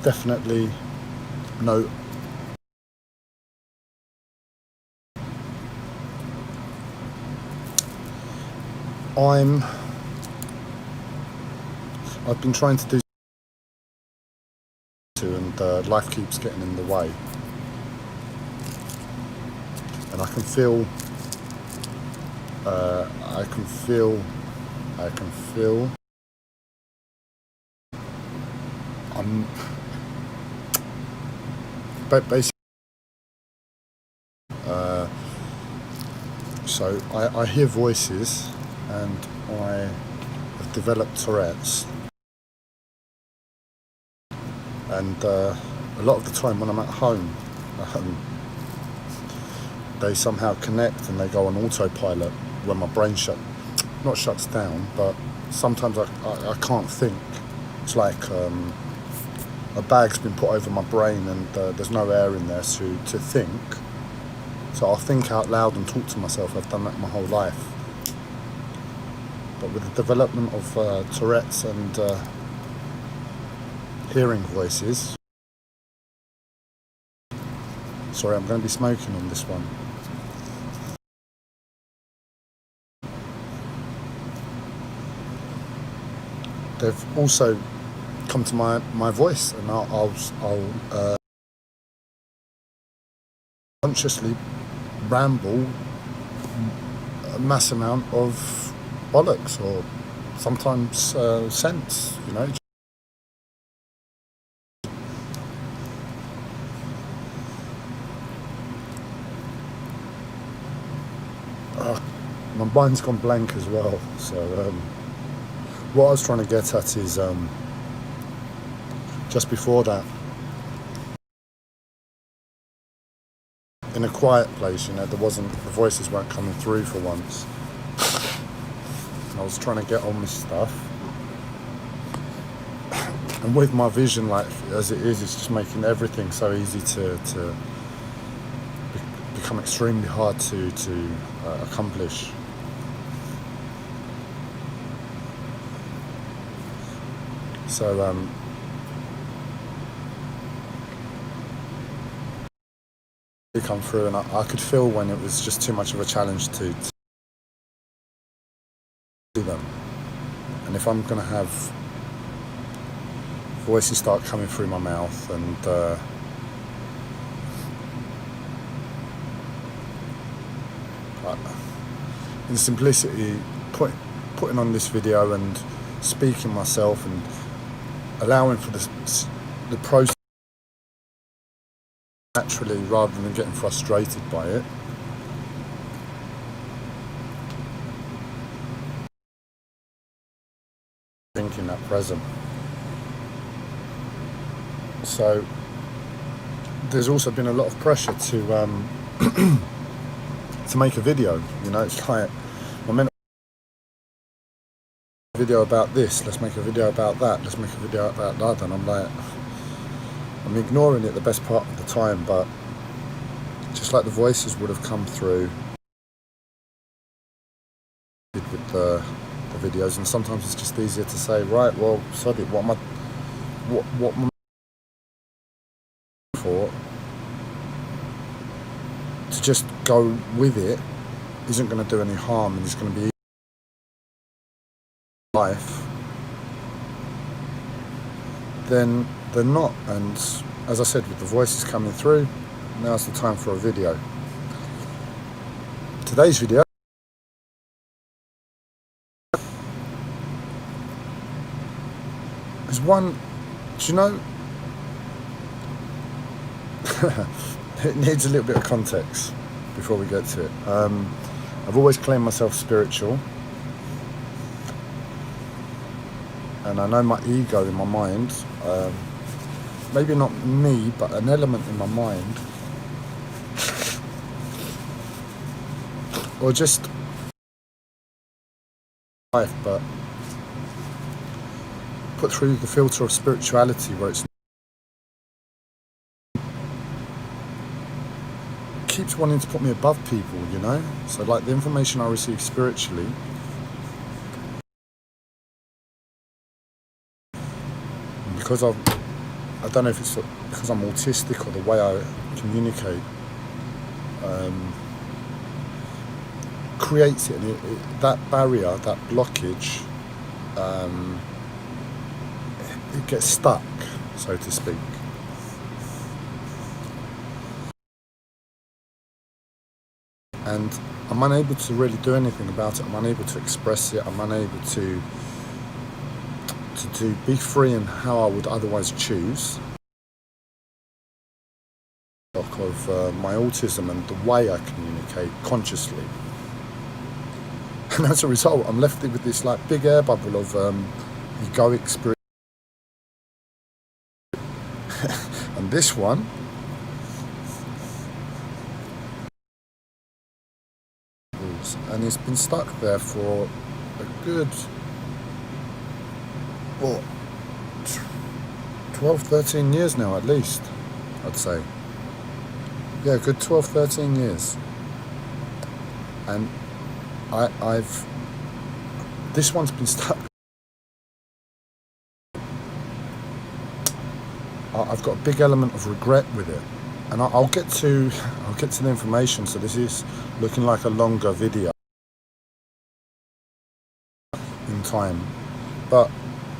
definitely know I've been trying to do and life keeps getting in the way, and I can feel I'm basically so I hear voices, and I have developed Tourette's, and a lot of the time when I'm at home, they somehow connect and they go on autopilot when my brain not shuts down, but sometimes I can't think. It's like a bag's been put over my brain, and there's no air in there to think. So I'll think out loud and talk to myself. I've done that my whole life. But with the development of Tourette's and hearing voices... Sorry, I'm going to be smoking on this one. They've also come to my voice, and I'll consciously ramble a mass amount of bollocks, or sometimes sense, you know. My mind's gone blank as well. So what I was trying to get at is just before that, in a quiet place, you know, the voices weren't coming through for once. I was trying to get on with stuff, and with my vision, like as it is, it's just making everything so easy to become extremely hard to accomplish. So come through, and I could feel when it was just too much of a challenge to do them. And if I'm going to have voices start coming through my mouth, and in simplicity, putting on this video and speaking myself and allowing for the process naturally, rather than getting frustrated by it. Thinking that present. So there's also been a lot of pressure to to make a video. You know, it's like I meant a video about this, let's make a video about that, let's make a video about that, and I'm like, I'm ignoring it the best part of the time, but just like the voices would have come through with the videos, and sometimes it's just easier to say, right, well, sod it, what am I for? To just go with it isn't going to do any harm, and it's going to be life. Then they're not. And as I said, with the voices coming through, now's the time for a video. Today's video is one, do you know, it needs a little bit of context before we get to it. I've always claimed myself spiritual, and I know my ego in my mind, maybe not me, but an element in my mind, or just life, but put through the filter of spirituality, where it keeps wanting to put me above people, you know. So like the information I receive spiritually, because I don't know if it's because I'm autistic or the way I communicate creates it, and that barrier, that blockage, it gets stuck, so to speak. And I'm unable to really do anything about it. I'm unable to express it. I'm unable to be free in how I would otherwise choose. Of my autism and the way I communicate consciously. And as a result, I'm left with this like big air bubble of egoic spirit. And this one, and it's been stuck there for a good, what, 12, 13 years now at least, I'd say. Yeah, a good 12, 13 years. And this one's been stuck. I've got a big element of regret with it, and I'll get to the information. So this is looking like a longer video in time, but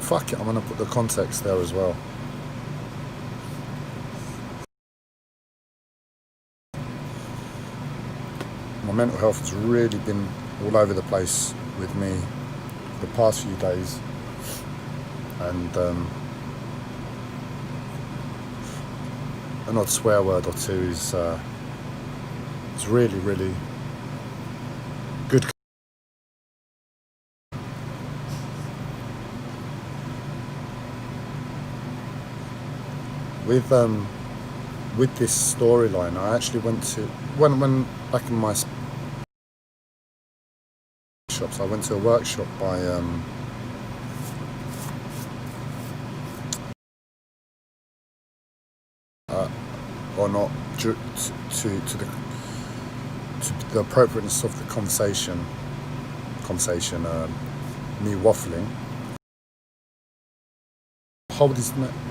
fuck it, I'm gonna put the context there as well. My mental health has really been all over the place with me the past few days, and an odd swear word or two is really, really good. With this storyline, I actually went to when back in my shops, I went to a workshop by or not to the appropriateness of the conversation, me waffling.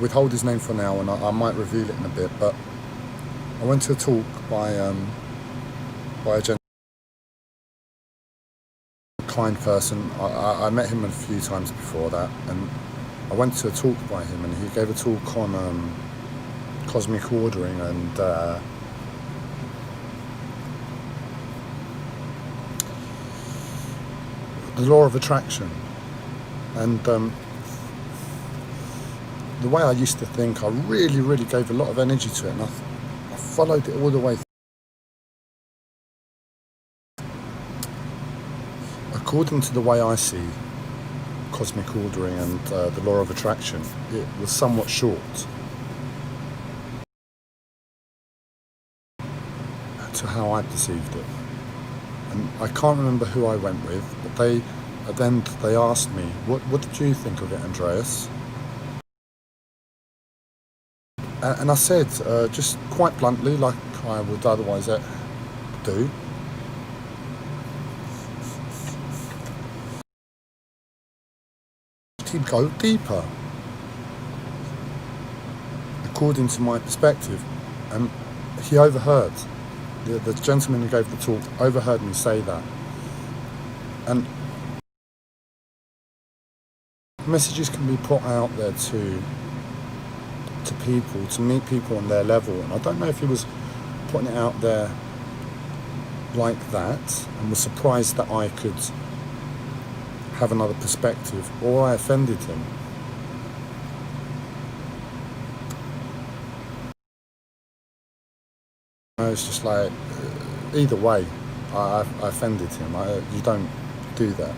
Withhold his name for now, and I might reveal it in a bit. But I went to a talk by a kind person. I met him a few times before that, and I went to a talk by him, and he gave a talk on cosmic ordering and the law of attraction. And the way I used to think, I really, really gave a lot of energy to it, and I followed it all the way through. According to the way I see cosmic ordering and the law of attraction, it was somewhat short to how I perceived it. And I can't remember who I went with, but they asked me, what did you think of it, Andreas? And I said, just quite bluntly, like I would otherwise do, he'd go deeper, according to my perspective. And he overheard, the gentleman who gave the talk overheard me say that. And messages can be put out there to people, to meet people on their level, and I don't know if he was putting it out there like that and was surprised that I could have another perspective, or I offended him. It's just like, either way, I offended him. You don't do that.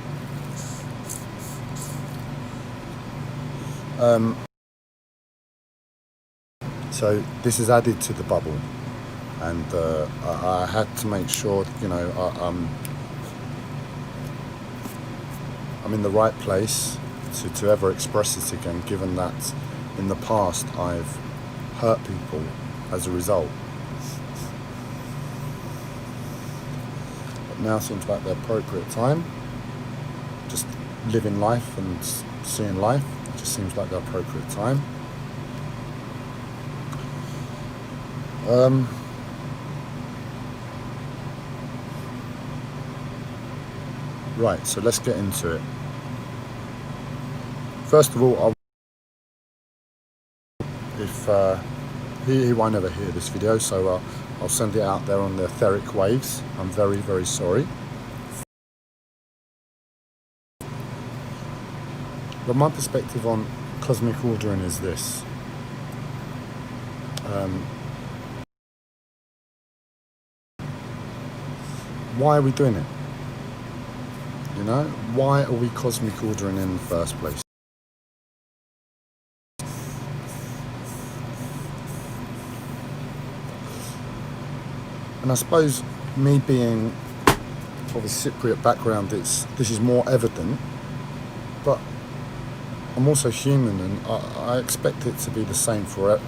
So this is added to the bubble, and I had to make sure, I'm in the right place to ever express it again, given that in the past I've hurt people as a result. But now seems like the appropriate time. Just living life and seeing life, it just seems like the appropriate time. Right, so let's get into it. First of all, if he won't ever hear this video, so I'll send it out there on the etheric waves. I'm very, very sorry. But my perspective on cosmic ordering is this. Why are we doing it? You know, why are we cosmic ordering in the first place? And I suppose me being of a Cypriot background, this is more evident, but I'm also human, and I expect it to be the same for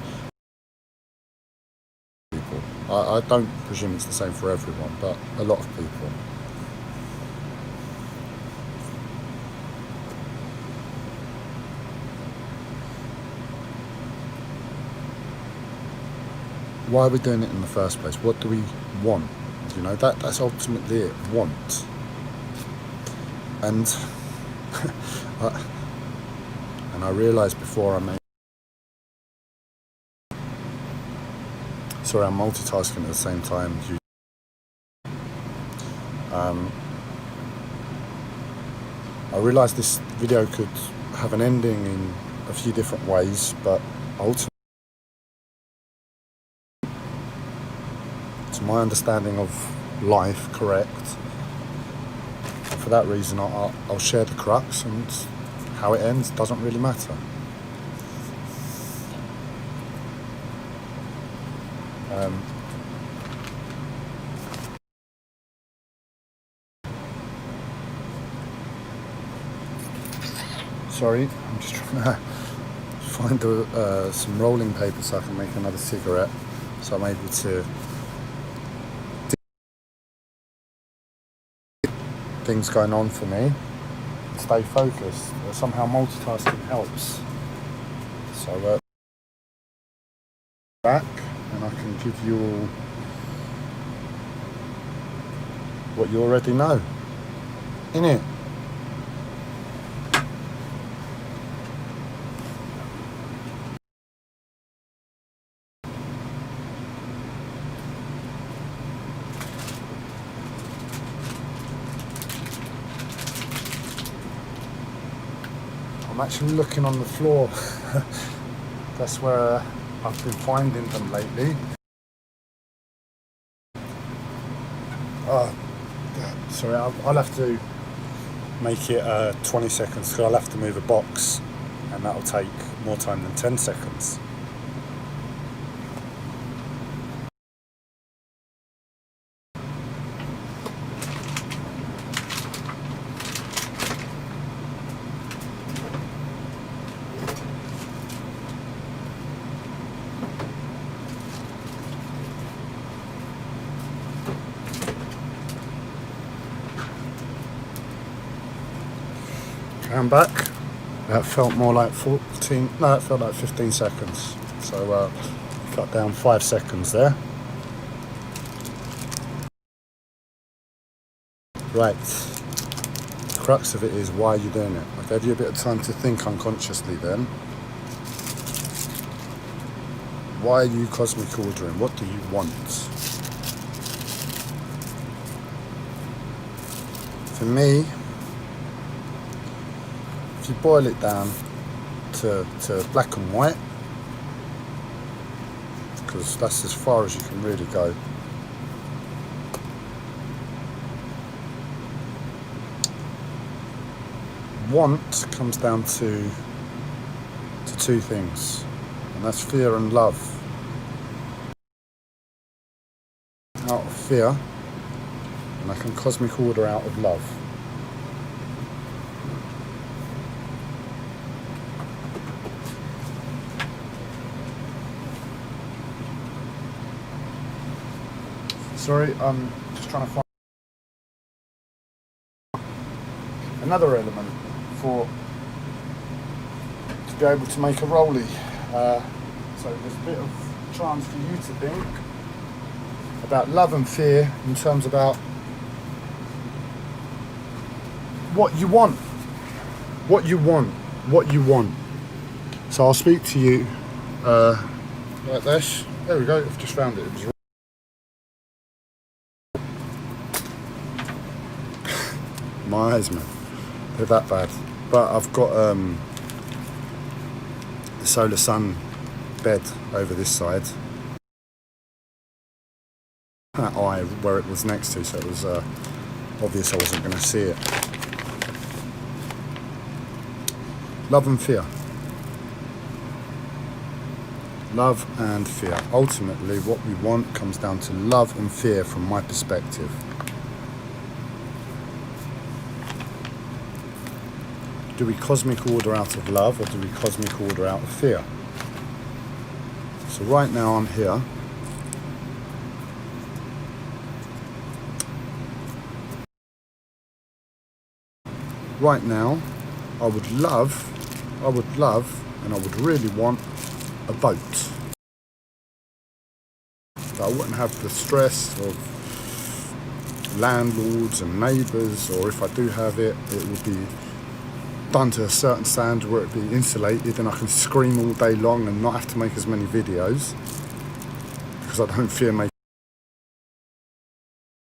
people. I don't presume it's the same for everyone, but a lot of people. Why are we doing it in the first place? What do we want? You know, that's ultimately it, want. And I realised before sorry, I'm multitasking at the same time. I realised this video could have an ending in a few different ways, but ultimately, to my understanding of life, correct. For that reason, I'll share the crux, and how it ends doesn't really matter. Sorry, I'm just trying to find some rolling paper so I can make another cigarette, so I'm able to things going on for me, stay focused. Somehow multitasking helps. So back, and I can give you all what you already know, innit? I'm actually looking on the floor. That's where I've been finding them lately. Sorry, I'll have to make it 20 seconds because I'll have to move a box, and that'll take more time than 10 seconds. I'm back. That felt more like 14, no, it felt like 15 seconds. So cut down 5 seconds there. Right, the crux of it is, why are you doing it? I gave you a bit of time to think unconsciously then. Why are you cosmic ordering? What do you want? For me, if you boil it down to black and white, because that's as far as you can really go. Want comes down to two things, and that's fear and love. Out of fear, and I can cosmic order out of love. Sorry, I'm just trying to find another element to be able to make a rollie. So there's a bit of chance for you to think. about love and fear in terms about what you want. What you want. What you want. So I'll speak to you like this. There we go, I've just found it. It was my eyes, man. They're that bad. But I've got the Solar Sun bed over this side. That eye where it was next to, so it was obvious I wasn't going to see it. Love and fear. Love and fear. Ultimately, what we want comes down to love and fear from my perspective. Do we cosmic order out of love, or do we cosmic order out of fear? So right now I'm here. Right now, I would love, and I would really want a boat. But I wouldn't have the stress of landlords and neighbours, or if I do have it, it would be done to a certain standard where it'd be insulated and I can scream all day long and not have to make as many videos, because I don't fear making.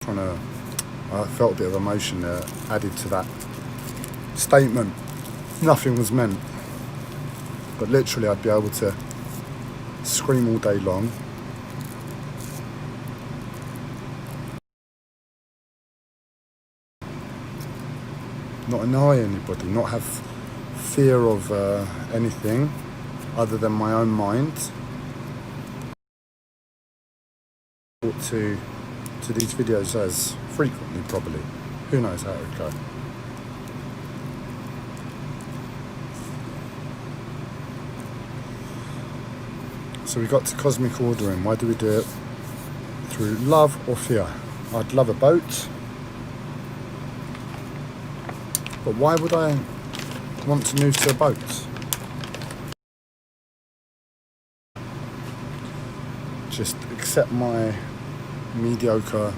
I felt a bit of emotion there added to that statement. Nothing was meant, but literally I'd be able to scream all day long, not annoy anybody, not have fear of anything other than my own mind. To these videos as frequently, probably. Who knows how it would go. So we got to cosmic ordering. Why do we do it? Through love or fear. I'd love a boat, but why would I want to move to a boat? Just accept my mediocre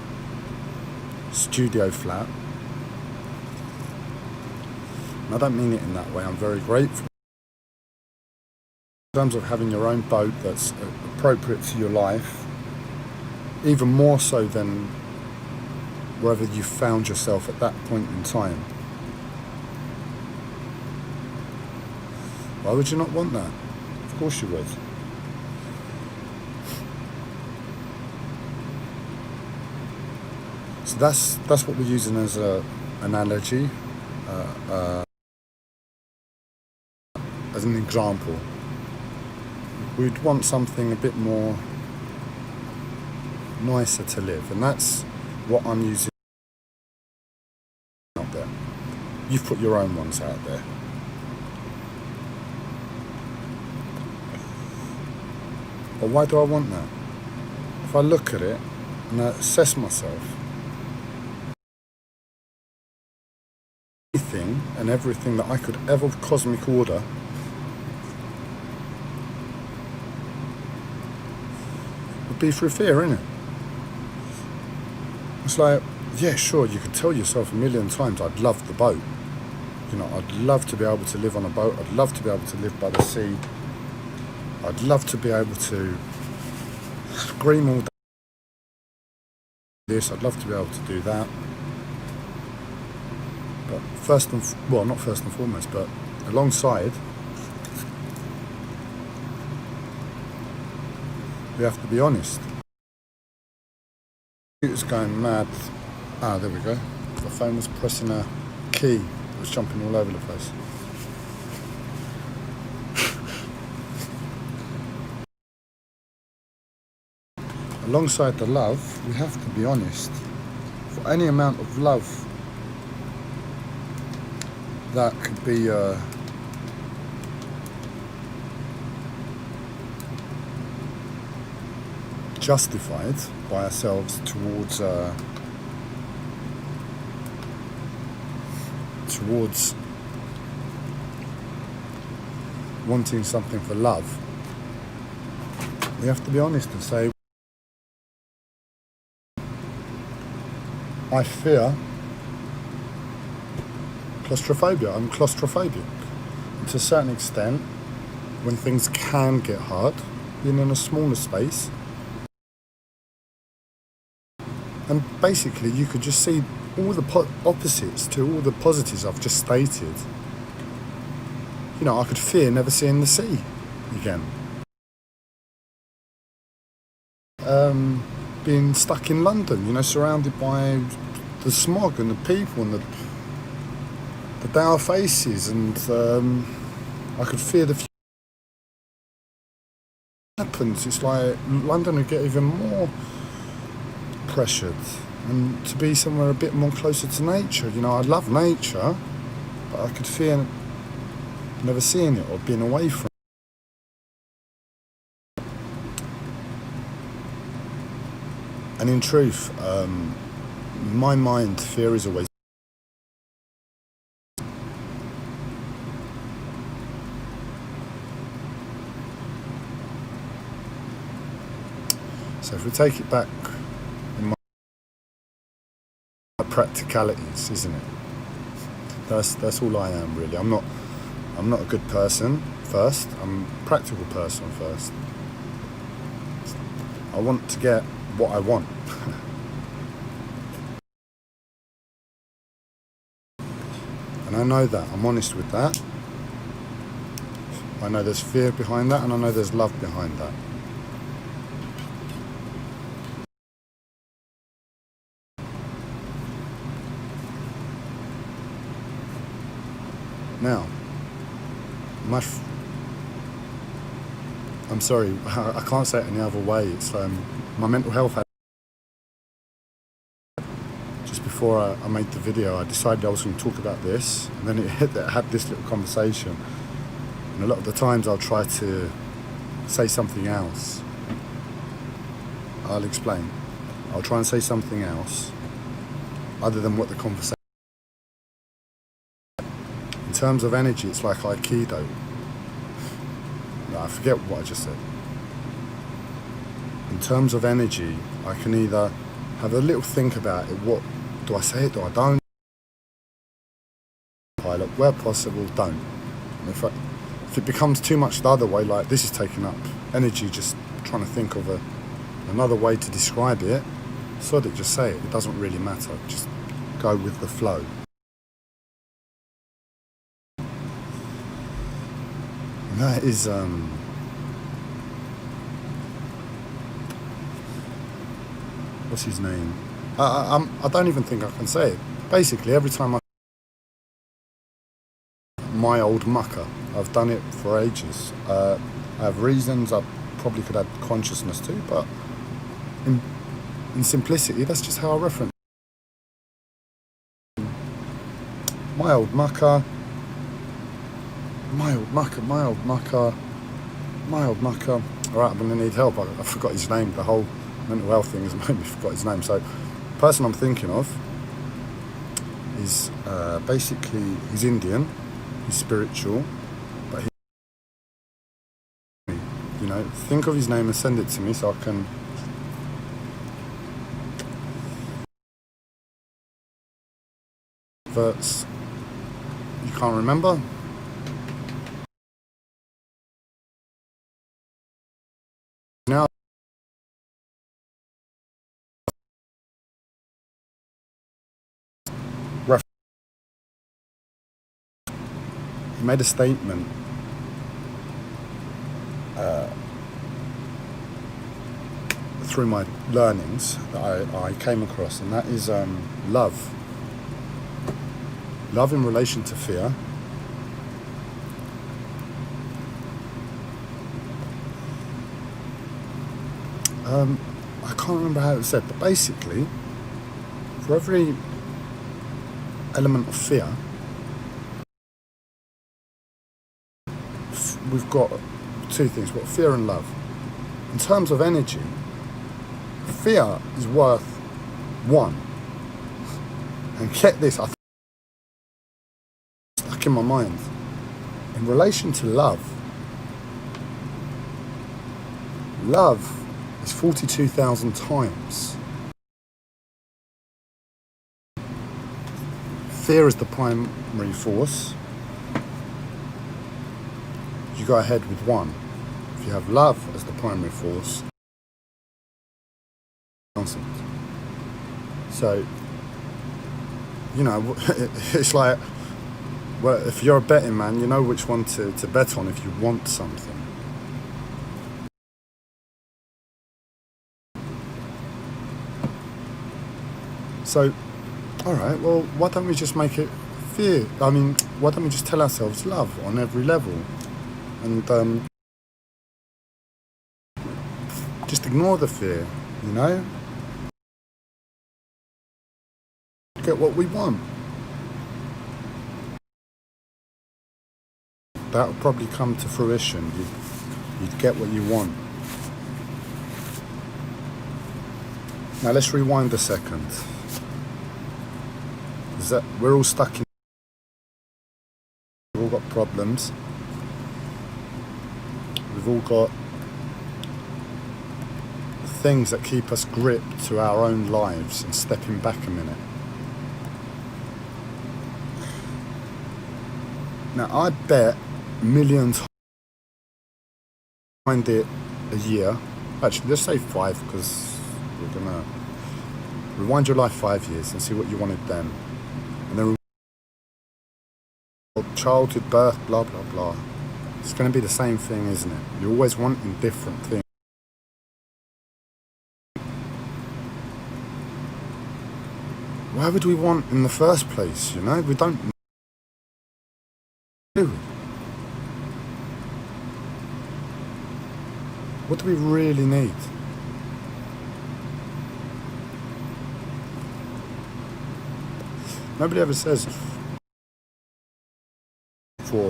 studio flat. And I don't mean it in that way. I'm very grateful. In terms of having your own boat that's appropriate to your life, even more so than wherever you found yourself at that point in time. Why would you not want that? Of course you would. So that's what we're using as an analogy, as an example. We'd want something a bit more nicer to live, and that's what I'm using out there. You've put your own ones out there. But why do I want that? If I look at it and I assess myself, anything and everything that I could ever cosmic order would be through fear, innit? It's like, yeah, sure, you could tell yourself a million times, I'd love the boat. You know, I'd love to be able to live on a boat. I'd love to be able to live by the sea. I'd love to be able to scream all day. This, I'd love to be able to do that. But not first and foremost, but alongside, we have to be honest. Computer's going mad. Ah, there we go. The phone was pressing a key. It was jumping all over the place. Alongside the love, we have to be honest. For any amount of love that could be justified by ourselves towards wanting something for love, we have to be honest and say I fear claustrophobia. I'm claustrophobic. And to a certain extent, when things can get hard, being in a smaller space, and basically you could just see all the opposites to all the positives I've just stated. You know, I could fear never seeing the sea again. Being stuck in London, you know, surrounded by the smog and the people and the dour faces, and I could fear the future happens. It's like London would get even more pressured, and to be somewhere a bit more closer to nature. You know, I love nature, but I could fear never seeing it or being away from it. And in truth, in my mind, fear is always. So if we take it back in my practicalities, isn't it? That's all I am really. I'm not a good person first. I'm a practical person first. I want to get what I want. And I know that. I'm honest with that. I know there's fear behind that, and I know there's love behind that. Now, I'm sorry, I can't say it any other way. It's my mental health. Just before I made the video, I decided I was going to talk about this, and then it had this little conversation. And a lot of the times I'll try to say something else. I'll explain. I'll try and say something else other than what the conversation. In terms of energy, it's like Aikido. No, I forget what I just said. In terms of energy, I can either have a little think about it. What do I say it? Do I don't? Pilot, where possible, don't. And if it becomes too much the other way, like this is taking up energy, just trying to think of another way to describe it, sod it, just say it. It doesn't really matter. Just go with the flow. And that is what's his name? I don't even think I can say it. Basically, every time my old mucker, I've done it for ages. I have reasons. I probably could add consciousness too, but in simplicity, that's just how I reference. My old mucker. My old mucker. Alright, I'm gonna need help. I forgot his name. The whole mental health thing has made me forgot his name. So, the person I'm thinking of is basically, he's Indian, he's spiritual, but you know, think of his name and send it to me so I can. Verts. You can't remember? Now, he made a statement through my learnings that I came across, and that is love. Love in relation to fear. I can't remember how it was said, but basically, for every element of fear, we've got two things. We've got fear and love. In terms of energy, fear is worth 1. And get this, I stuck in my mind. In relation to love is 42,000 times fear is the primary force, you go ahead with one. If you have love as the primary force, nonsense. So, you know, it's like, well, if you're a betting man, you know which one to bet on if you want something. So, alright, well, why don't we just make it fear? I mean, why don't we just tell ourselves love on every level? And just ignore the fear, you know? Get what we want. That'll probably come to fruition. You'd get what you want. Now let's rewind a second. Is that we're all stuck in. We've all got problems. We've all got things that keep us gripped to our own lives and stepping back a minute. Now I bet millions find it a year. Actually, let's say 5 because we're gonna rewind your life 5 years and see what you wanted then. And then childhood, birth, blah blah blah. It's gonna be the same thing, isn't it? You're always wanting different things. Why would we want in the first place, you know? We don't do. What do we really need? Nobody ever says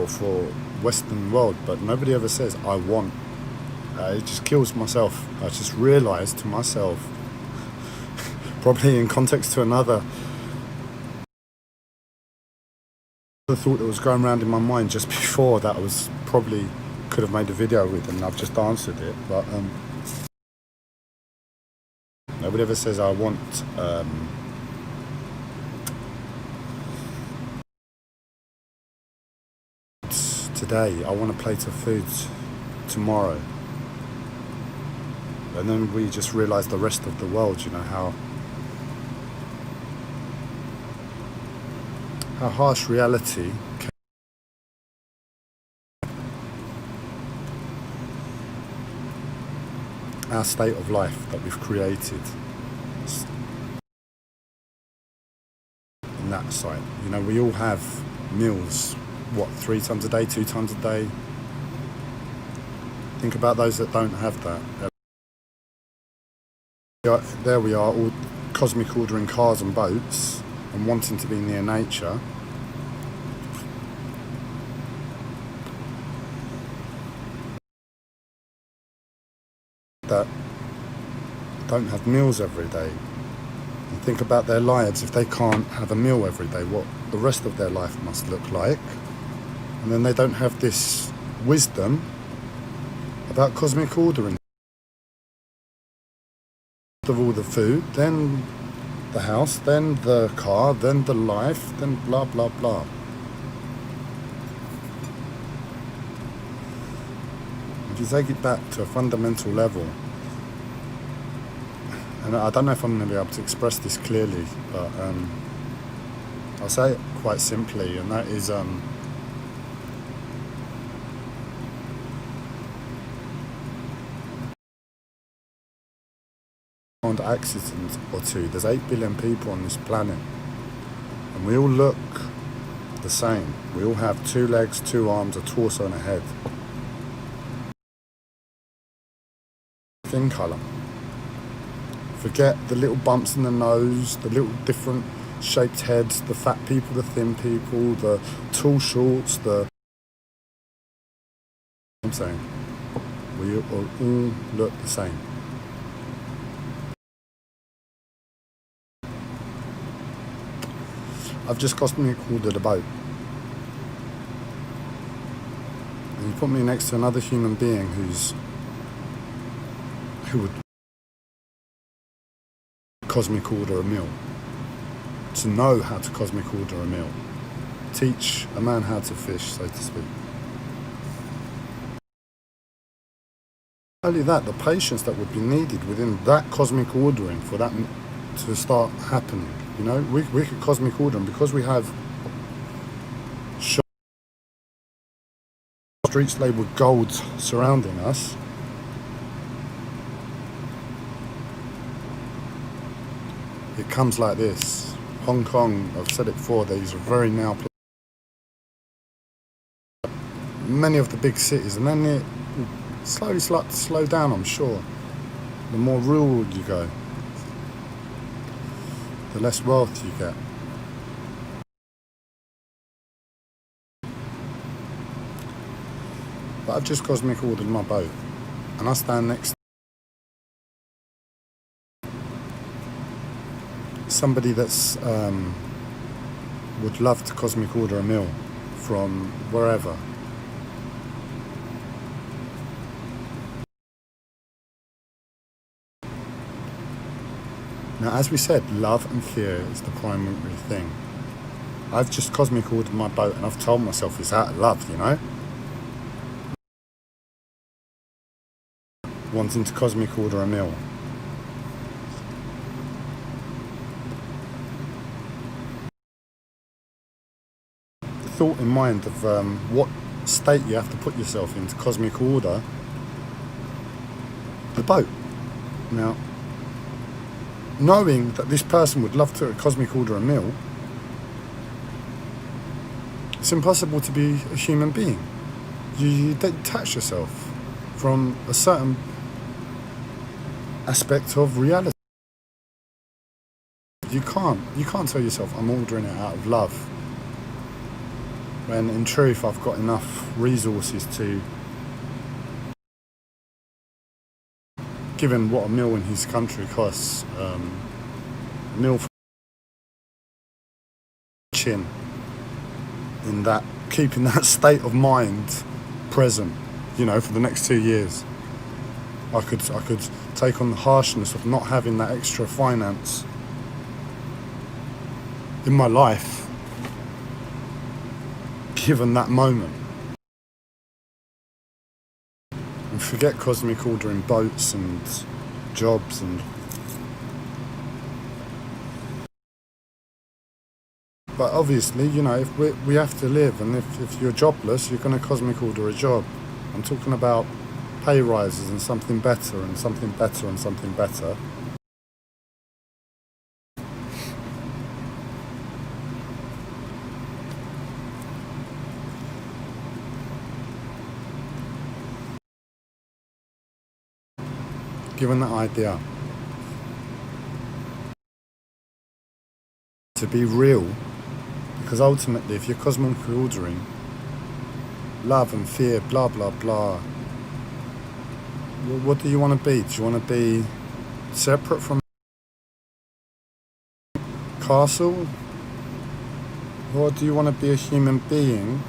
for Western world, but nobody ever says I want. It just kills myself. I just realised to myself, probably in context to another thought that was going around in my mind just before that I was probably could have made a video with, and I've just answered it. But nobody ever says I want today, I want a plate of food tomorrow. And then we just realise the rest of the world, you know, how harsh reality can. Our state of life that we've created in that site. You know, we all have meals, what, 3 times a day, 2 times a day? Think about those that don't have that. There we are, all cosmic ordering cars and boats and wanting to be near nature. That don't have meals every day. And think about their lives. If they can't have a meal every day, what the rest of their life must look like. And then they don't have this wisdom about cosmic ordering of all the food, then the house, then the car, then the life, then blah blah blah. If you take it back to a fundamental level, and I don't know if I'm going to be able to express this clearly, but I'll say it quite simply, and that is on accident or two. There's 8 billion people on this planet, and we all look the same. We all have 2 legs, 2 arms, a torso and a head. Skin colour. Forget the little bumps in the nose, the little different shaped heads, the fat people, the thin people, the tall shorts, I'm saying, we all look the same. I've just cosmically ordered a boat. And you put me next to another human being who would cosmic order a meal. to know how to cosmic order a meal. Teach a man how to fish, so to speak. Only that, the patience that would be needed within that cosmic ordering for that to start happening. You know, we could cosmic order, and because we have streets labeled gold surrounding us, it comes like this. Hong Kong, I've said it before, these are very now many of the big cities, and then it slowly start to slow down, I'm sure. The more rural you go, the less wealth you get. But I've just cosmic ordered my boat, and I stand next to somebody that's would love to cosmic order a meal from wherever. Now, as we said, love and fear is the primary thing. I've just cosmic ordered my boat, and I've told myself it's out of love, you know? Wanting to cosmic order a meal. The thought in mind of what state you have to put yourself in to cosmic order the boat. Now, knowing that this person would love to cosmic order a meal, it's impossible to be a human being. You detach yourself from a certain aspect of reality. You can't tell yourself I'm ordering it out of love, when in truth I've got enough resources to, given what a meal in his country costs, a meal for chin, in that, keeping that state of mind present, you know, for the next 2 years. I could take on the harshness of not having that extra finance in my life, given that moment, and forget cosmic ordering boats and jobs and. But obviously, you know, if we have to live, and if you're jobless, you're going to cosmic order a job. I'm talking about pay rises and something better and something better and something better. Given that idea, to be real, because ultimately if you're cosmic ordering love and fear, blah blah blah, what do you want to be? Do you want to be separate from castle, or do you want to be a human being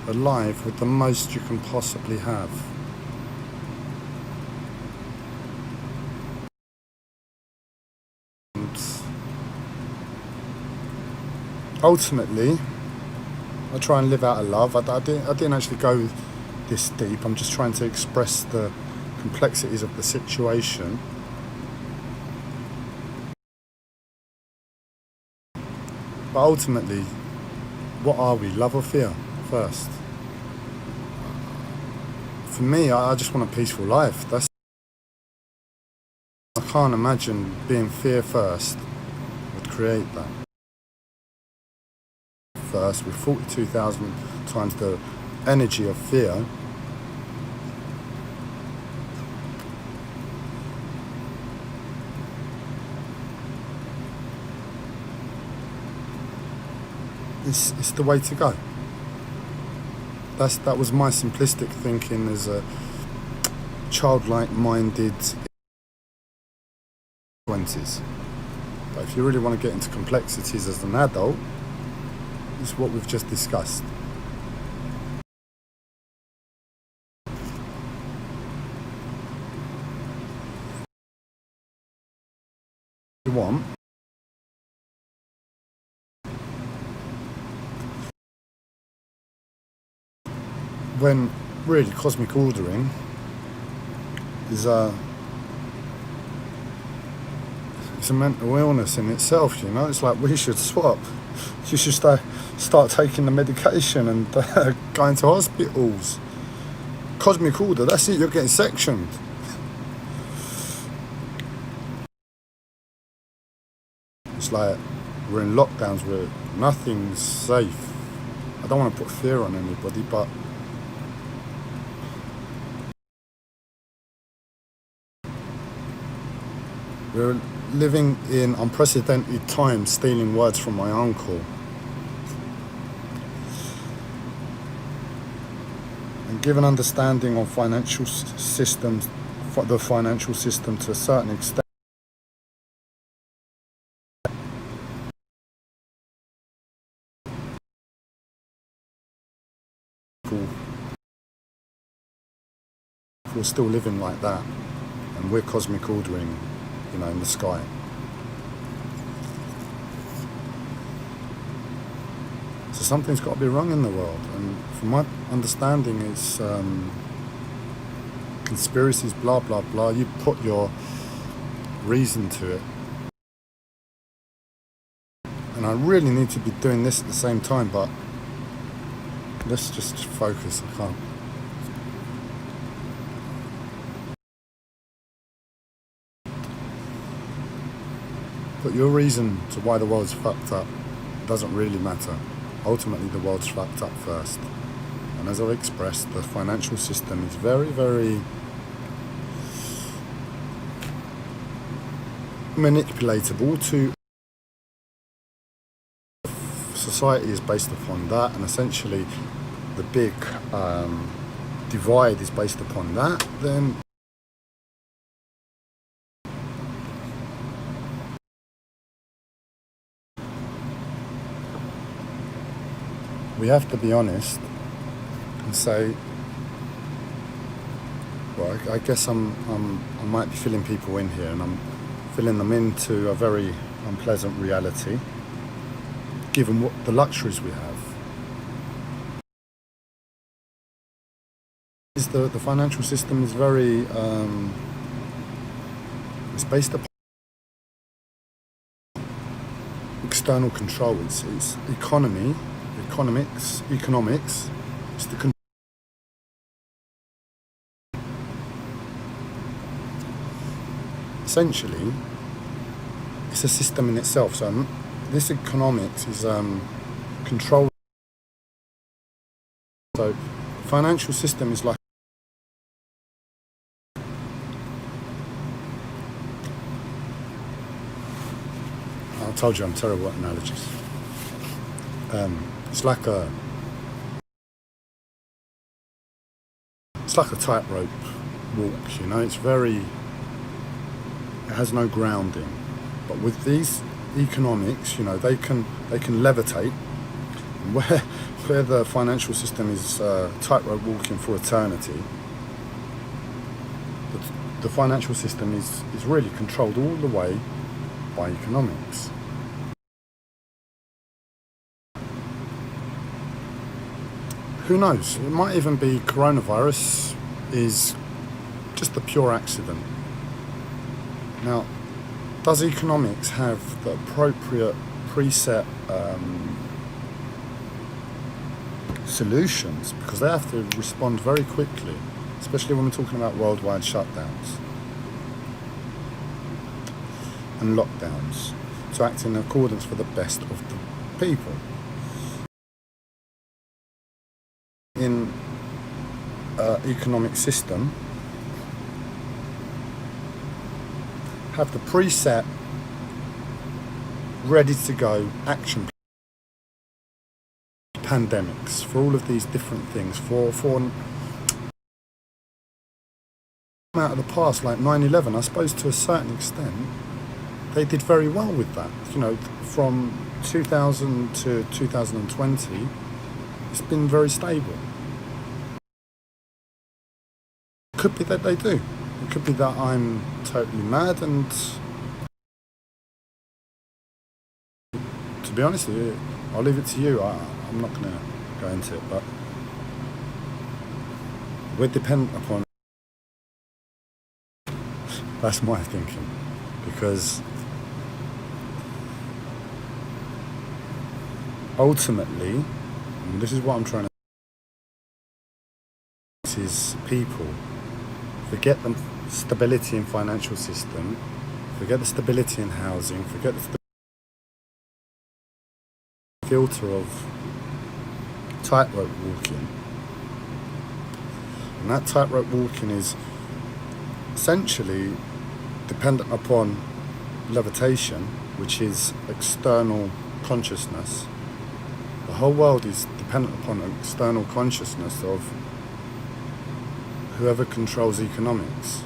alive with the most you can possibly have? And ultimately, I try and live out of love. I didn't actually go this deep. I'm just trying to express the complexities of the situation. But ultimately, what are we? Love or fear first? For me, I just want a peaceful life. I can't imagine being fear first would create that. First, with 42,000 times the energy of fear, it's the way to go. That was my simplistic thinking as a childlike minded 20s. But if you really want to get into complexities as an adult, it's what we've just discussed. You want when really cosmic ordering is it's a mental illness in itself, you know. It's like we should swap. You should start taking the medication and going to hospitals. Cosmic order, that's it, you're getting sectioned. It's like we're in lockdowns where nothing's safe. I don't want to put fear on anybody, but we're living in unprecedented times, stealing words from my uncle. And give an understanding on financial systems, the financial system to a certain extent. We're still living like that, and we're cosmic ordering, you know, in the sky. So something's got to be wrong in the world, and from my understanding, it's conspiracies, blah blah blah. You put your reason to it, and I really need to be doing this at the same time, but let's just focus. I can't. But your reason to why the world's fucked up doesn't really matter. Ultimately, the world's fucked up first. And as I've expressed, the financial system is very, very manipulatable to society is based upon that, and essentially the big divide is based upon that, then we have to be honest and say, well, I guess I might be filling people in here, and I'm filling them into a very unpleasant reality, given what the luxuries we have. The financial system is very, it's based upon external control. It's economics. It's the essentially, it's a system in itself. So this economics is controlled. So the financial system is like I told you I'm terrible at analogies. It's like a tightrope walk, you know. It has no grounding. But with these economics, you know, they can levitate. Where the financial system is tightrope walking for eternity, the financial system is really controlled all the way by economics. Who knows? It might even be coronavirus is just a pure accident. Now, does economics have the appropriate preset solutions? Because they have to respond very quickly, especially when we're talking about worldwide shutdowns and lockdowns, to act in accordance for the best of the people. In economic system, have the preset ready to go action pandemics for all of these different things, for out of the past, like 9/11. I suppose to a certain extent they did very well with that, you know. From 2000 to 2020, it's been very stable. It could be that they do. It could be that I'm totally mad, and to be honest with you, I'll leave it to you. I'm not going to go into it, but We're dependent upon. That's my thinking, because ultimately, and this is what I'm trying to. This is people forget the stability in financial system, forget the stability in housing, forget the filter of tightrope walking. And that tightrope walking is essentially dependent upon levitation, which is external consciousness. The whole world is dependent upon external consciousness of whoever controls economics.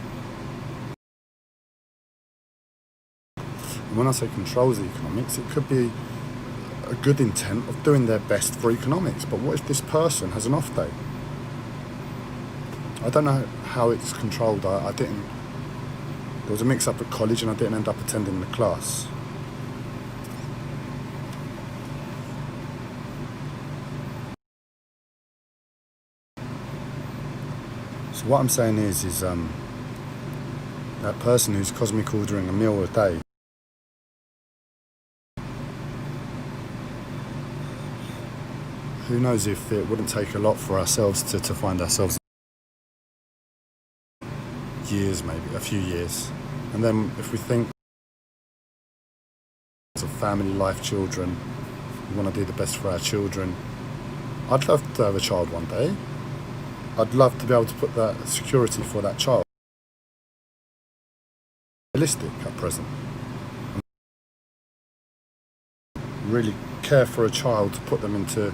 And when I say controls economics, it could be a good intent of doing their best for economics, but what if this person has an off day? I don't know how it's controlled. I didn't. There was a mix-up at college and I didn't end up attending the class. So what I'm saying is that person who's cosmic ordering a meal a day, who knows if it wouldn't take a lot for ourselves to find ourselves years, maybe a few years. And then if we think of family, life, children, we want to do the best for our children. I'd love to have a child one day. I'd love to be able to put that security for that child. Realistic at present. Really care for a child to put them into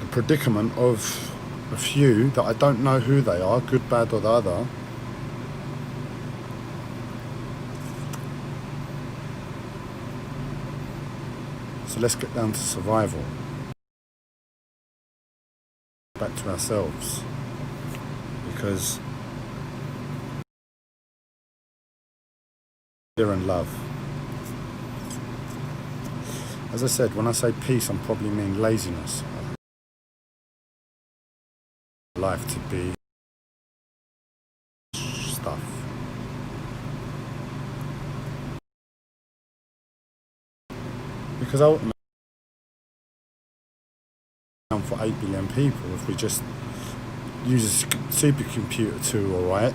the predicament of a few that I don't know who they are, good, bad or the other. So let's get down to survival. Back to ourselves. Because fear and love. As I said, when I say peace, I'm probably mean laziness. Life to be stuff. Because ultimately, for 8 billion people, if we just use a supercomputer to, alright,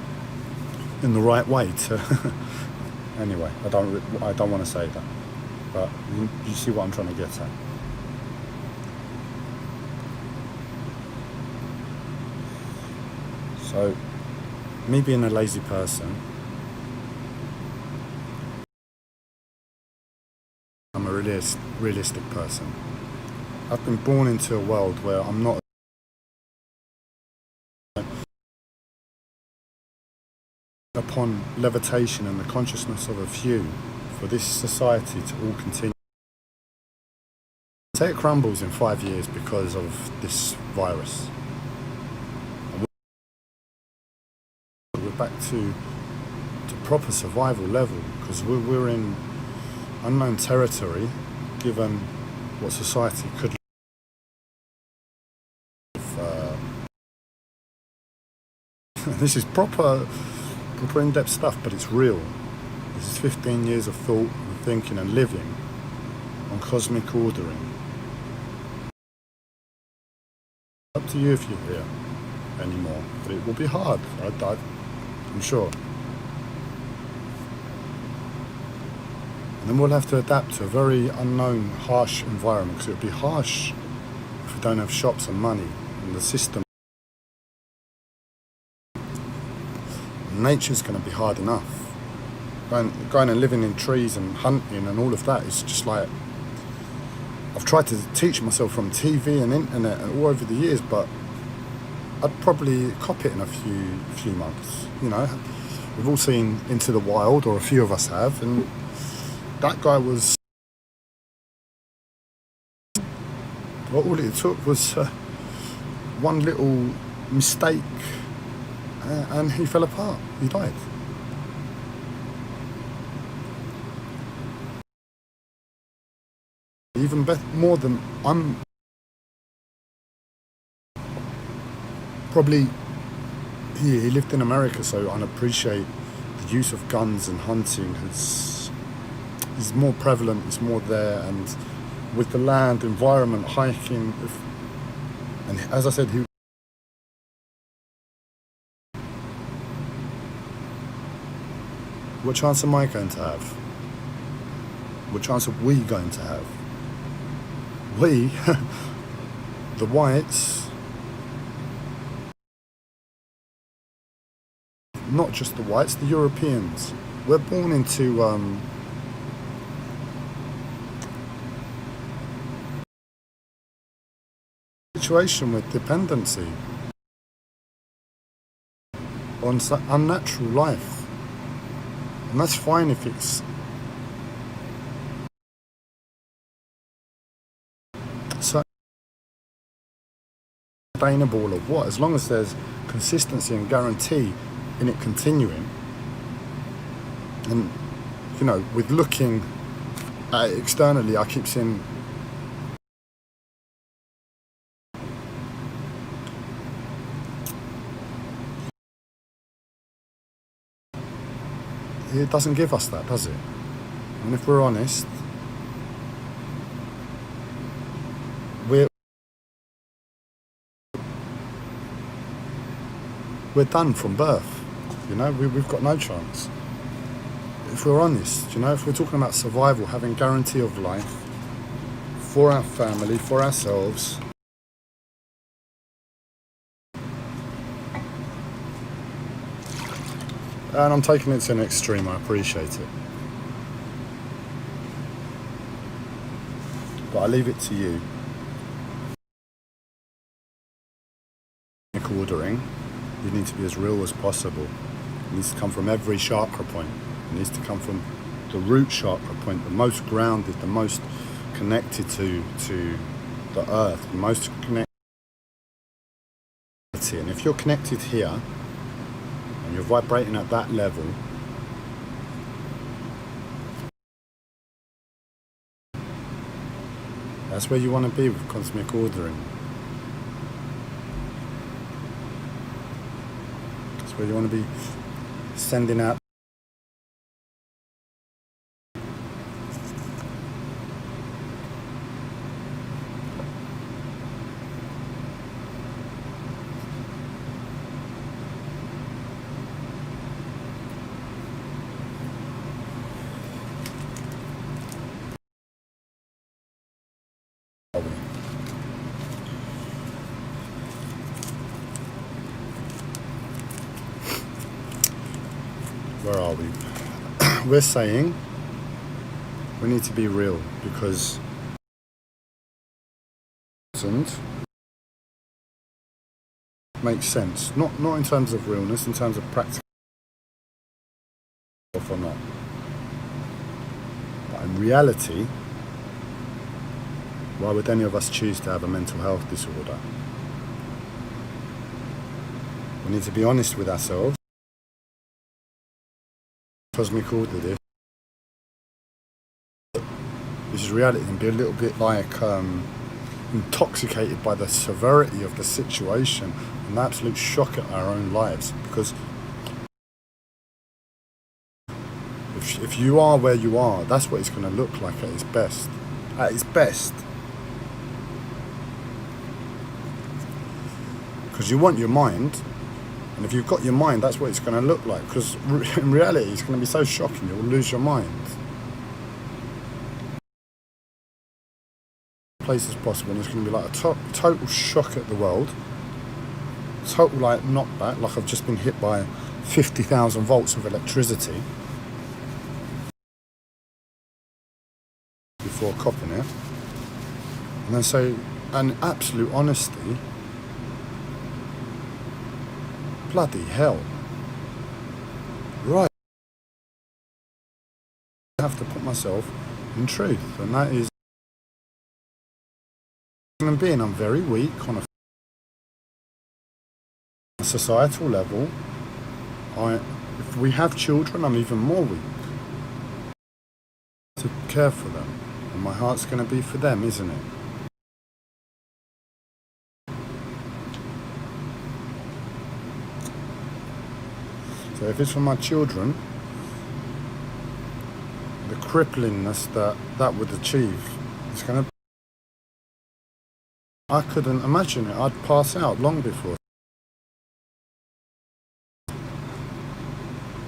in the right way to. Anyway, I don't want to say that, but you see what I'm trying to get at. So, me being a lazy person, I'm a realistic person. I've been born into a world where I'm not upon levitation and the consciousness of a few for this society to all continue. Say it crumbles in 5 years because of this virus. We're back to proper survival level, because we're in unknown territory given what society could this is proper in-depth stuff, but it's real. This is 15 years of thought and thinking and living on cosmic ordering. Up to you if you're here anymore, but it will be hard, I'm sure. And then we'll have to adapt to a very unknown, harsh environment, because it will be harsh if we don't have shops and money and the system. Nature's going to be hard enough. Going and living in trees and hunting and all of that is just like, I've tried to teach myself from TV and internet and all over the years, but I'd probably copy it in a few months. You know, we've all seen Into the Wild, or a few of us have, and that guy was. Well, all it took was one little mistake, and he fell apart. He died. Even more than I'm probably he lived in America, so I appreciate the use of guns and hunting is more prevalent, it's more there, and with the land, environment, hiking, and as I said, what chance am I going to have? What chance are we going to have? We, the whites, not just the whites, the Europeans, we're born into situation with dependency on unnatural life, and that's fine if it's sustainable or what, as long as there's consistency and guarantee in it continuing. And you know, with looking at it externally, I keep seeing it doesn't give us that, does it? And if we're honest, we're done from birth. You know, we've got no chance. If we're honest, you know, if we're talking about survival, having guarantee of life for our family, for ourselves, and I'm taking it to an extreme, I appreciate it. But I leave it to you. Ordering, you need to be as real as possible. It needs to come from every chakra point. It needs to come from the root chakra point, the most grounded, the most connected to the earth, the most connected. And if you're connected here and you're vibrating at that level, that's where you want to be with cosmic ordering. That's where you want to be sending out. Where are we? We're saying we need to be real, because makes sense. Not in terms of realness, in terms of practical or not. But in reality, why would any of us choose to have a mental health disorder? We need to be honest with ourselves. Cosmic order this. This is reality, and be a little bit like intoxicated by the severity of the situation and the absolute shock at our own lives. Because if you are where you are, that's what it's going to look like at its best. At its best. Because you want your mind, and if you've got your mind, that's what it's going to look like. Because in reality, it's going to be so shocking, you'll lose your mind. Place as possible, and it's going to be like a total shock at the world. Total like knockback, like I've just been hit by 50,000 volts of electricity before copping it. And then so, an absolute honesty. Bloody hell. Right. I have to put myself in truth, and that is human being. I'm very weak on a societal level. If we have children, I'm even more weak to care for them, and my heart's going to be for them, isn't it? So if it's for my children, the cripplingness that would achieve is going to... I couldn't imagine it. I'd pass out long before.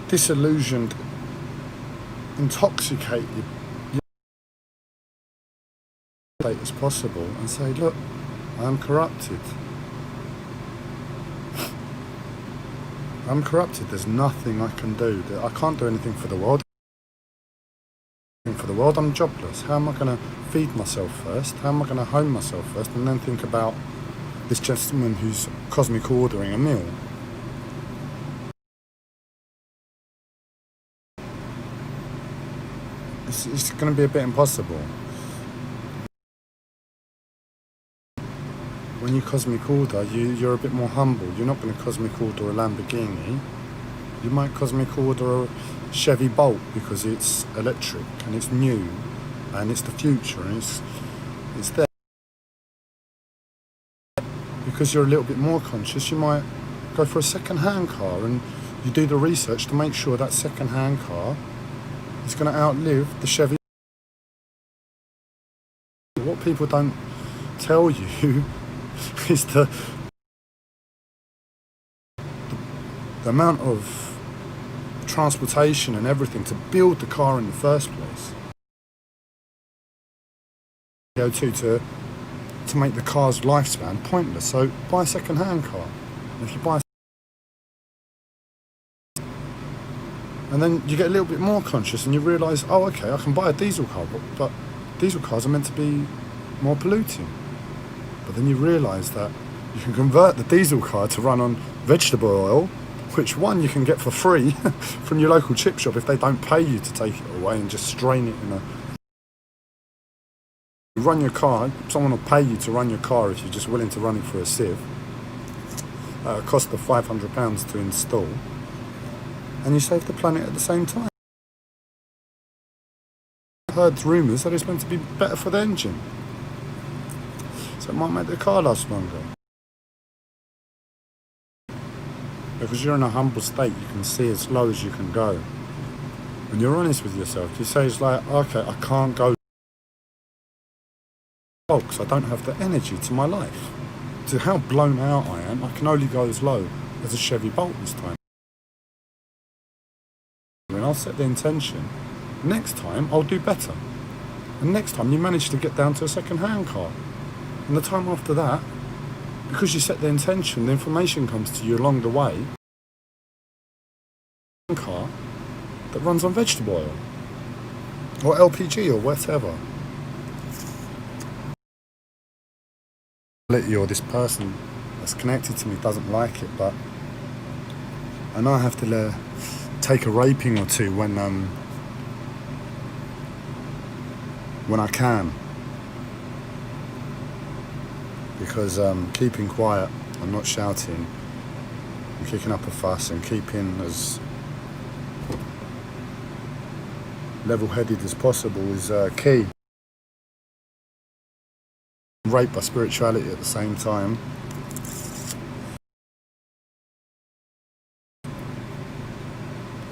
Disillusioned, intoxicated state as possible, and say, look, I am corrupted. I'm corrupted. There's nothing I can do. I can't do anything for the world. For the world, I'm jobless. How am I going to feed myself first? How am I going to home myself first? And then think about this gentleman who's cosmic ordering a meal. It's going to be a bit impossible. When you cosmic order, you're a bit more humble. You're not going to cosmic order a Lamborghini. You might cosmic order a Chevy Bolt because it's electric and it's new and it's the future and it's there. Because you're a little bit more conscious, you might go for a second-hand car, and you do the research to make sure that second-hand car is going to outlive the Chevy. What people don't tell you is the amount of transportation and everything to build the car in the first place. CO2 to make the car's lifespan pointless. So buy a second-hand car. And if you buy, and then you get a little bit more conscious and you realise, oh, okay, I can buy a diesel car, but diesel cars are meant to be more polluting. But then you realise that you can convert the diesel car to run on vegetable oil, which one you can get for free from your local chip shop if they don't pay you to take it away and just strain it in a... You run your car, someone will pay you to run your car if you're just willing to run it for a sieve. At a cost of £500 to install. And you save the planet at the same time. I heard rumours that it's meant to be better for the engine. So it might make the car last longer. Because you're in a humble state, you can see as low as you can go. When you're honest with yourself, you say it's like, okay, I can't go because I don't have the energy to my life. To how blown out I am, I can only go as low as a Chevy Bolt this time. And I'll set the intention, next time I'll do better. And next time you manage to get down to a second-hand car. And the time after that, because you set the intention, the information comes to you along the way. A car that runs on vegetable oil or LPG or whatever. Or this person that's connected to me doesn't like it, but I know I have to take a raping or two when I can. Because keeping quiet and not shouting and kicking up a fuss and keeping as level-headed as possible is key. Raped by spirituality at the same time.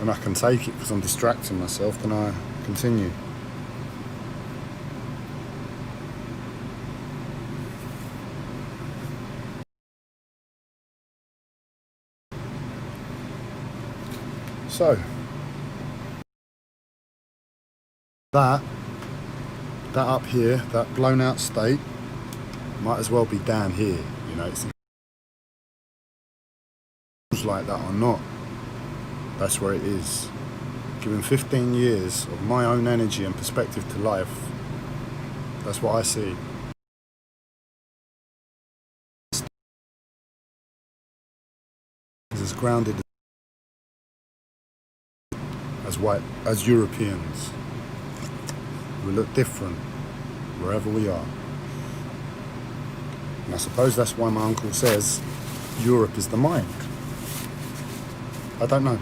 And I can take it because I'm distracting myself, then I continue. So, that up here, that blown out state, might as well be down here, you know, it's like that or not, that's where it is. Given 15 years of my own energy and perspective to life, that's what I see. It's as grounded as white, as Europeans. We look different wherever we are. And I suppose that's why my uncle says Europe is the mind. I don't know.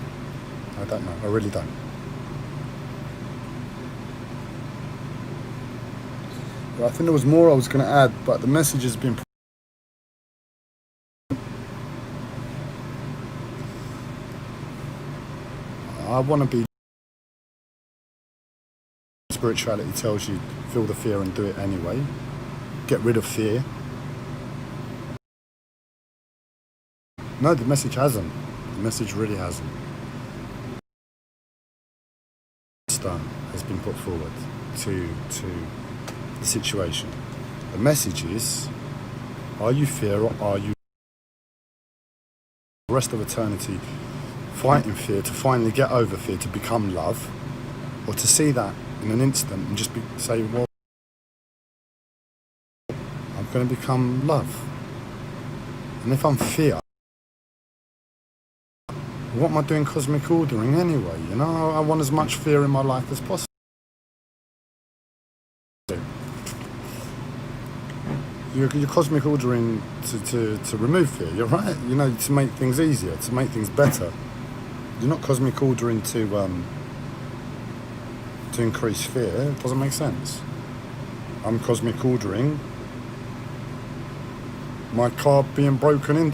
I really don't. But I think there was more I was going to add, but the message has been... I want to be. Spirituality tells you feel the fear and do it anyway. Get rid of fear. No, the message hasn't. The message really hasn't. Stone has been put forward to the situation. The message is, are you fear or are you the rest of eternity fighting fear to finally get over fear to become love, or to see that in an instant and just say, well, I'm going to become love. And if I'm fear, what am I doing cosmic ordering anyway? You know, I want as much fear in my life as possible. You're cosmic ordering to remove fear, you're right. You know, to make things easier, to make things better. You're not cosmic ordering to increase fear. It doesn't make sense. I'm cosmic ordering my car being broken in.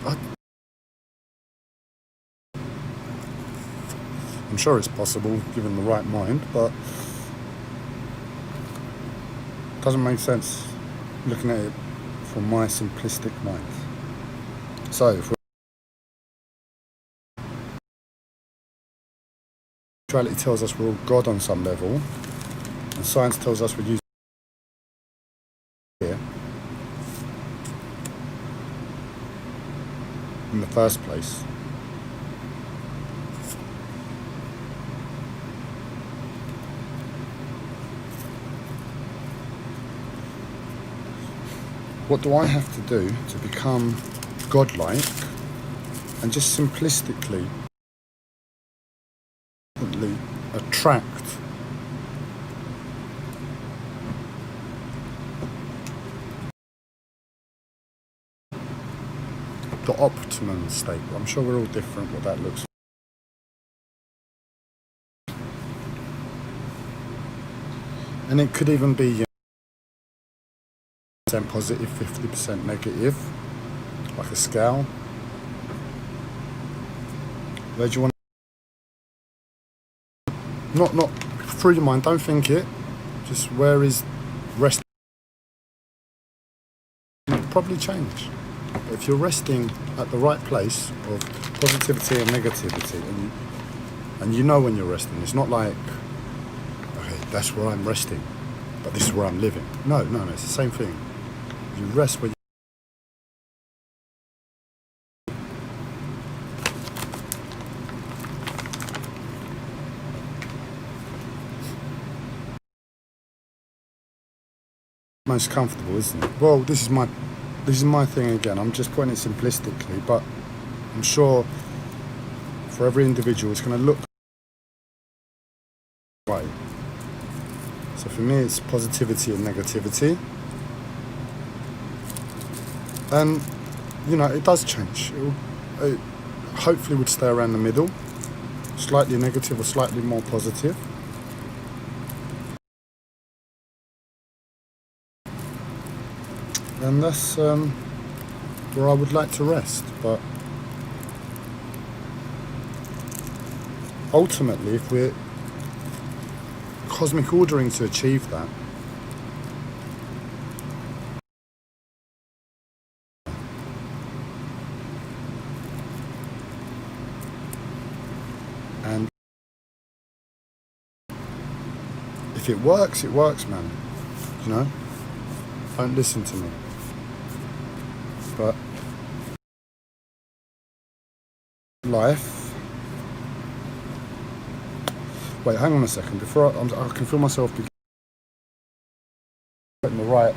I'm sure it's possible given the right mind, but it doesn't make sense looking at it from my simplistic mind. So if spirituality tells us we're all God on some level, and science tells us we're using fear in the first place, what do I have to do to become godlike and just simplistically attract the optimum state? I'm sure we're all different what that looks like. And it could even be 50% positive, 50% negative, like a scale. Where do you want to... Not through your mind, don't think it. Just where is rest? It'll probably change. If you're resting at the right place of positivity and negativity, and you know when you're resting, it's not like, okay, that's where I'm resting, but this is where I'm living. No, it's the same thing. You rest where you... most comfortable, isn't it? Well, this is my thing again. I'm just putting it simplistically, but I'm sure for every individual it's going to look right. So for me, it's positivity and negativity. And, you know, it does change. It hopefully would stay around the middle, slightly negative or slightly more positive. And that's where I would like to rest. But ultimately, if we're cosmic ordering to achieve that, and if it works, man. You know? Don't listen to me. But life... Wait, hang on a second. Before I can feel myself getting the right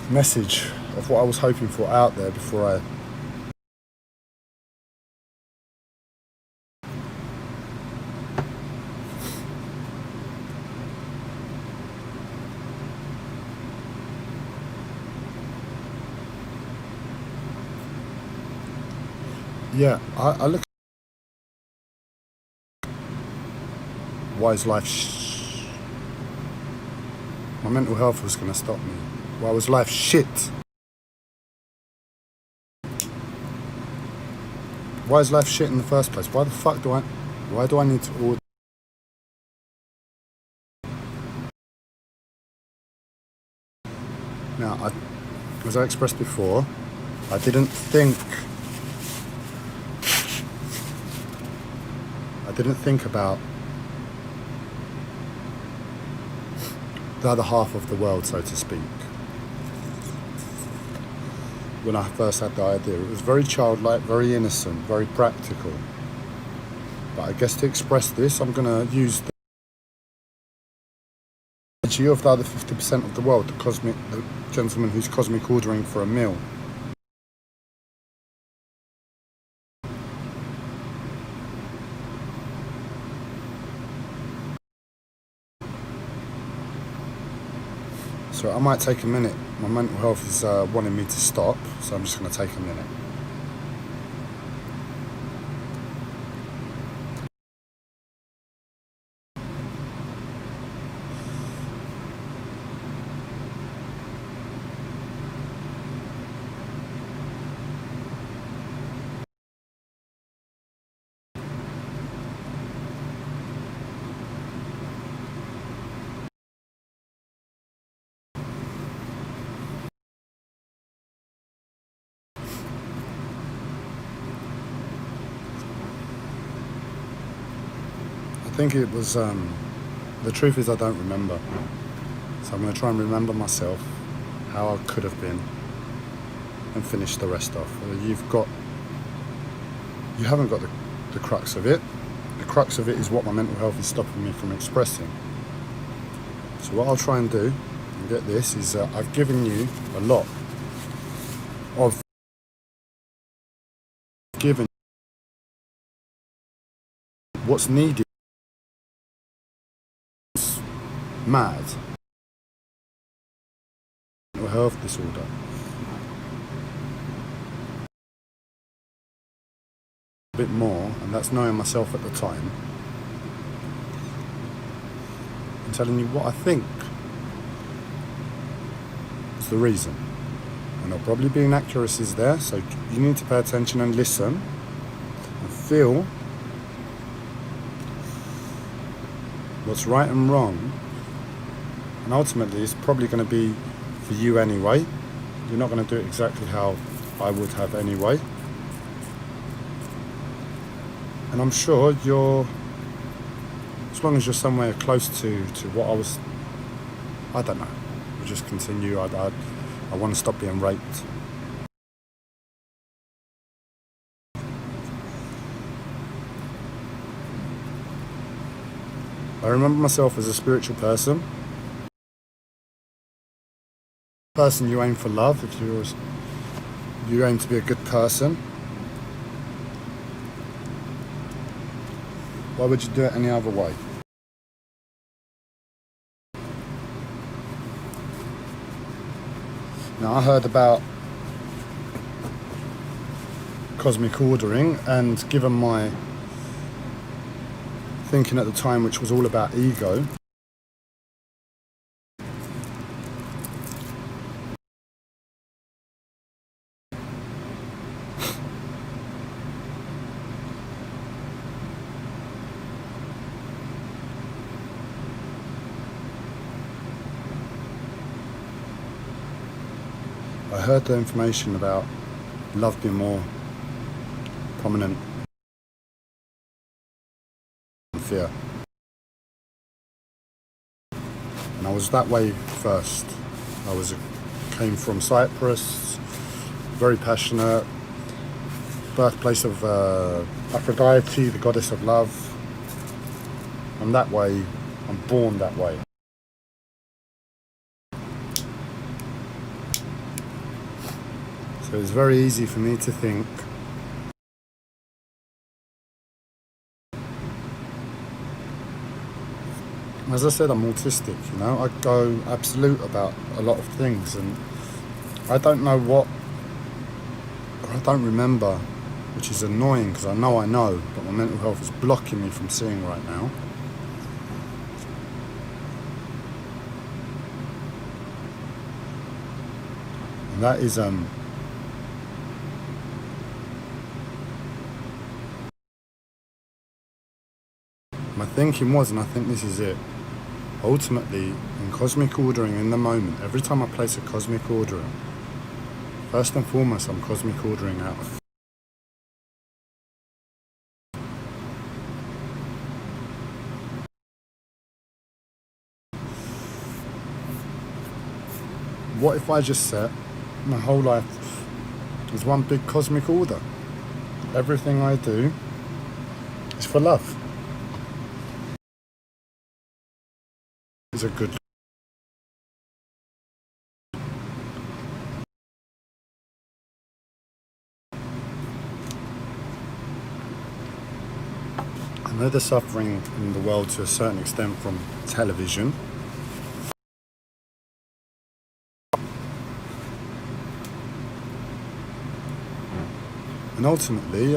message of what I was hoping for out there before I... Yeah, I look... Why is life my mental health was going to stop me. Why was life shit? Why is life shit in the first place? Why the fuck do I... Why do I need to order? Now, as I expressed before, I didn't think about the other half of the world, so to speak. When I first had the idea, it was very childlike, very innocent, very practical. But I guess to express this, I'm going to use the energy of the other 50% of the world, the gentleman who's cosmic ordering for a meal. So I might take a minute. My mental health is wanting me to stop, so I'm just going to take a minute. I think it was, the truth is I don't remember. So I'm going to try and remember myself, how I could have been, and finish the rest off. You haven't got the crux of it. The crux of it is what my mental health is stopping me from expressing. So what I'll try and do, and get this, is I've given you a lot of what's needed. Mad mental health disorder. A bit more, and that's knowing myself at the time. I'm telling you what I think is the reason. And there'll probably be inaccuracies there, so you need to pay attention and listen and feel what's right and wrong. And ultimately, it's probably going to be for you anyway. You're not going to do it exactly how I would have anyway. And I'm sure as long as you're somewhere close to what I don't know. We'll just continue. I want to stop being raped. I remember myself as a spiritual person. You aim for love. If you aim to be a good person, why would you do it any other way? Now, I heard about cosmic ordering, and given my thinking at the time, which was all about ego, I heard the information about love being more prominent than fear. And I was that way first. Came from Cyprus, very passionate, birthplace of Aphrodite, the goddess of love. I'm that way, I'm born that way. So it's very easy for me to think as I said, I'm autistic, you know. I go absolute about a lot of things, and I don't know what, or I don't remember, which is annoying because I know, but my mental health is blocking me from seeing right now. And that is My thinking was, and I think this is it, ultimately, in cosmic ordering in the moment, every time I place a cosmic order, first and foremost, I'm cosmic ordering out of what if I just set my whole life as one big cosmic order? Everything I do is for love. It's a good. I know the suffering in the world to a certain extent from television. And ultimately,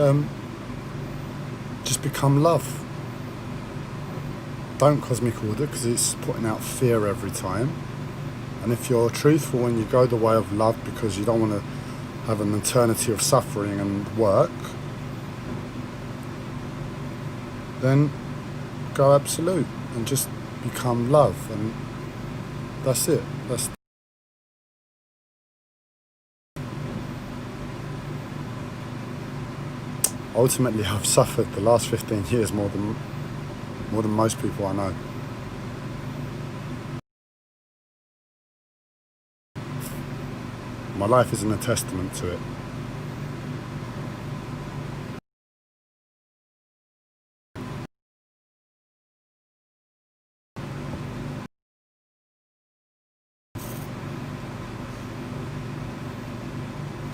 just become love. Don't cosmic order because it's putting out fear every time. And if you're truthful and you go the way of love because you don't want to have an eternity of suffering and work, then go absolute and just become love, and that's it. That's ultimately I've suffered the last 15 years more than most people I know. My life isn't a testament to it.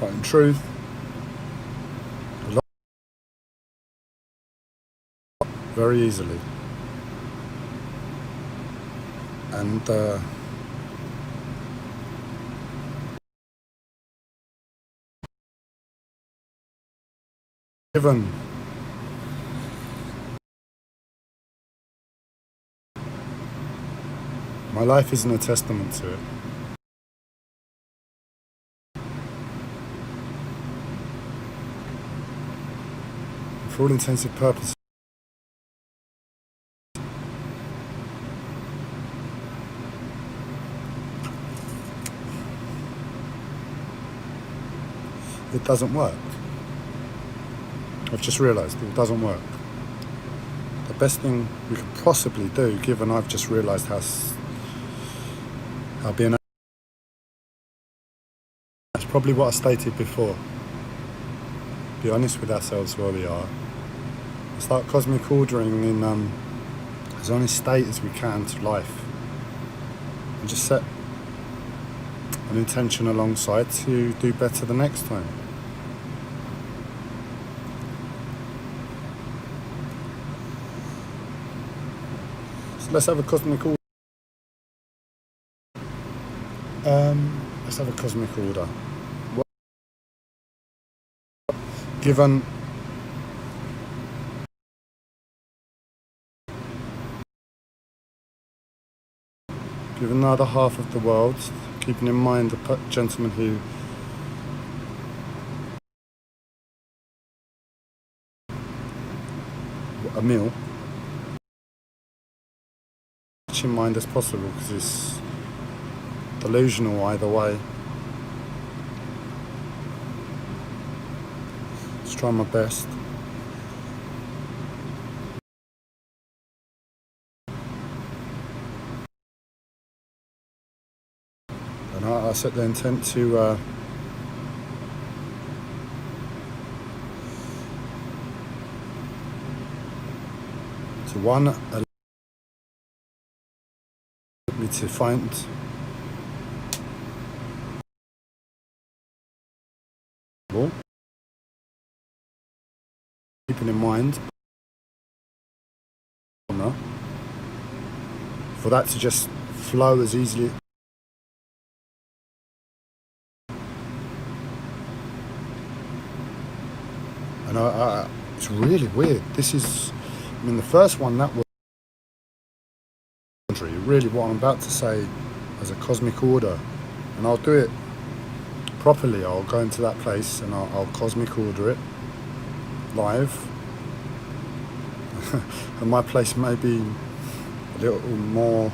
But in truth, very easily. And given my life isn't a testament to it. For all intents and purposes, it doesn't work. I've just realised it doesn't work. The best thing we could possibly do, given I've just realised how being, that's probably what I stated before. Be honest with ourselves where we are. Start cosmic ordering in as honest state as we can to life, and just set an intention alongside to do better the next time. So let's have a cosmic order. Let's have a cosmic order. Given the other half of the world, keeping in mind the gentleman who a meal, much in mind as possible because it's delusional either way. Let's try my best. And I set the intent to one, allow me to find keeping in mind for that to just flow as easily. And it's really weird. This is, I mean, the first one that was really what I'm about to say as a cosmic order, and I'll do it properly. I'll go into that place and I'll cosmic order it live. and my place may be a little more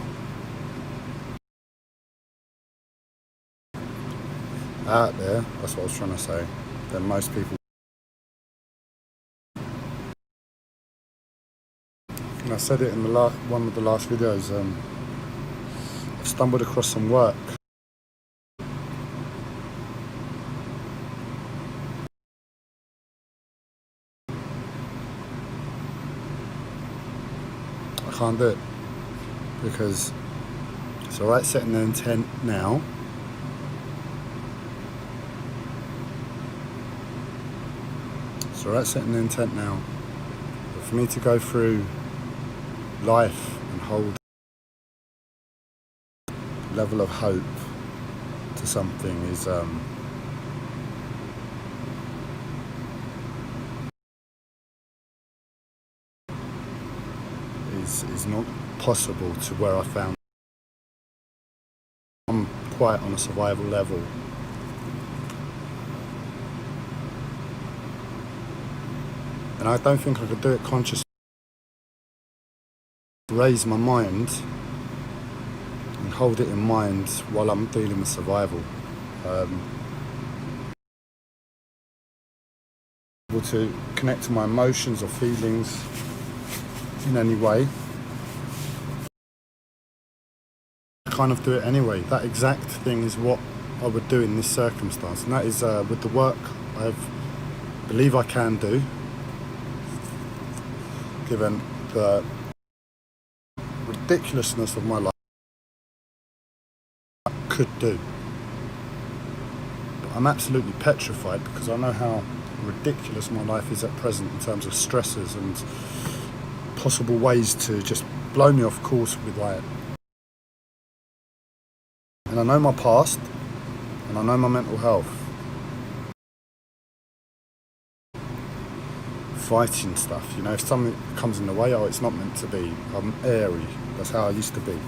out there, that's what I was trying to say, than most people. And I said it in the one of the last videos, I've stumbled across some work. I can't do it because it's alright setting the intent now. It's alright setting the intent now, but for me to go through life and hold a level of hope to something is not possible to where I found. I'm quite on a survival level. And I don't think I could do it consciously. Raise my mind and hold it in mind while I'm dealing with survival. Able to connect to my emotions or feelings in any way. I kind of do it anyway. That exact thing is what I would do in this circumstance, and that is with the work I believe I can do, given the ridiculousness of my life. I could do, but I'm absolutely petrified because I know how ridiculous my life is at present in terms of stresses and possible ways to just blow me off course with life. And I know my past, and I know my mental health. Fighting stuff, you know, if something comes in the way, oh, it's not meant to be. I'm airy. That's how I used to be.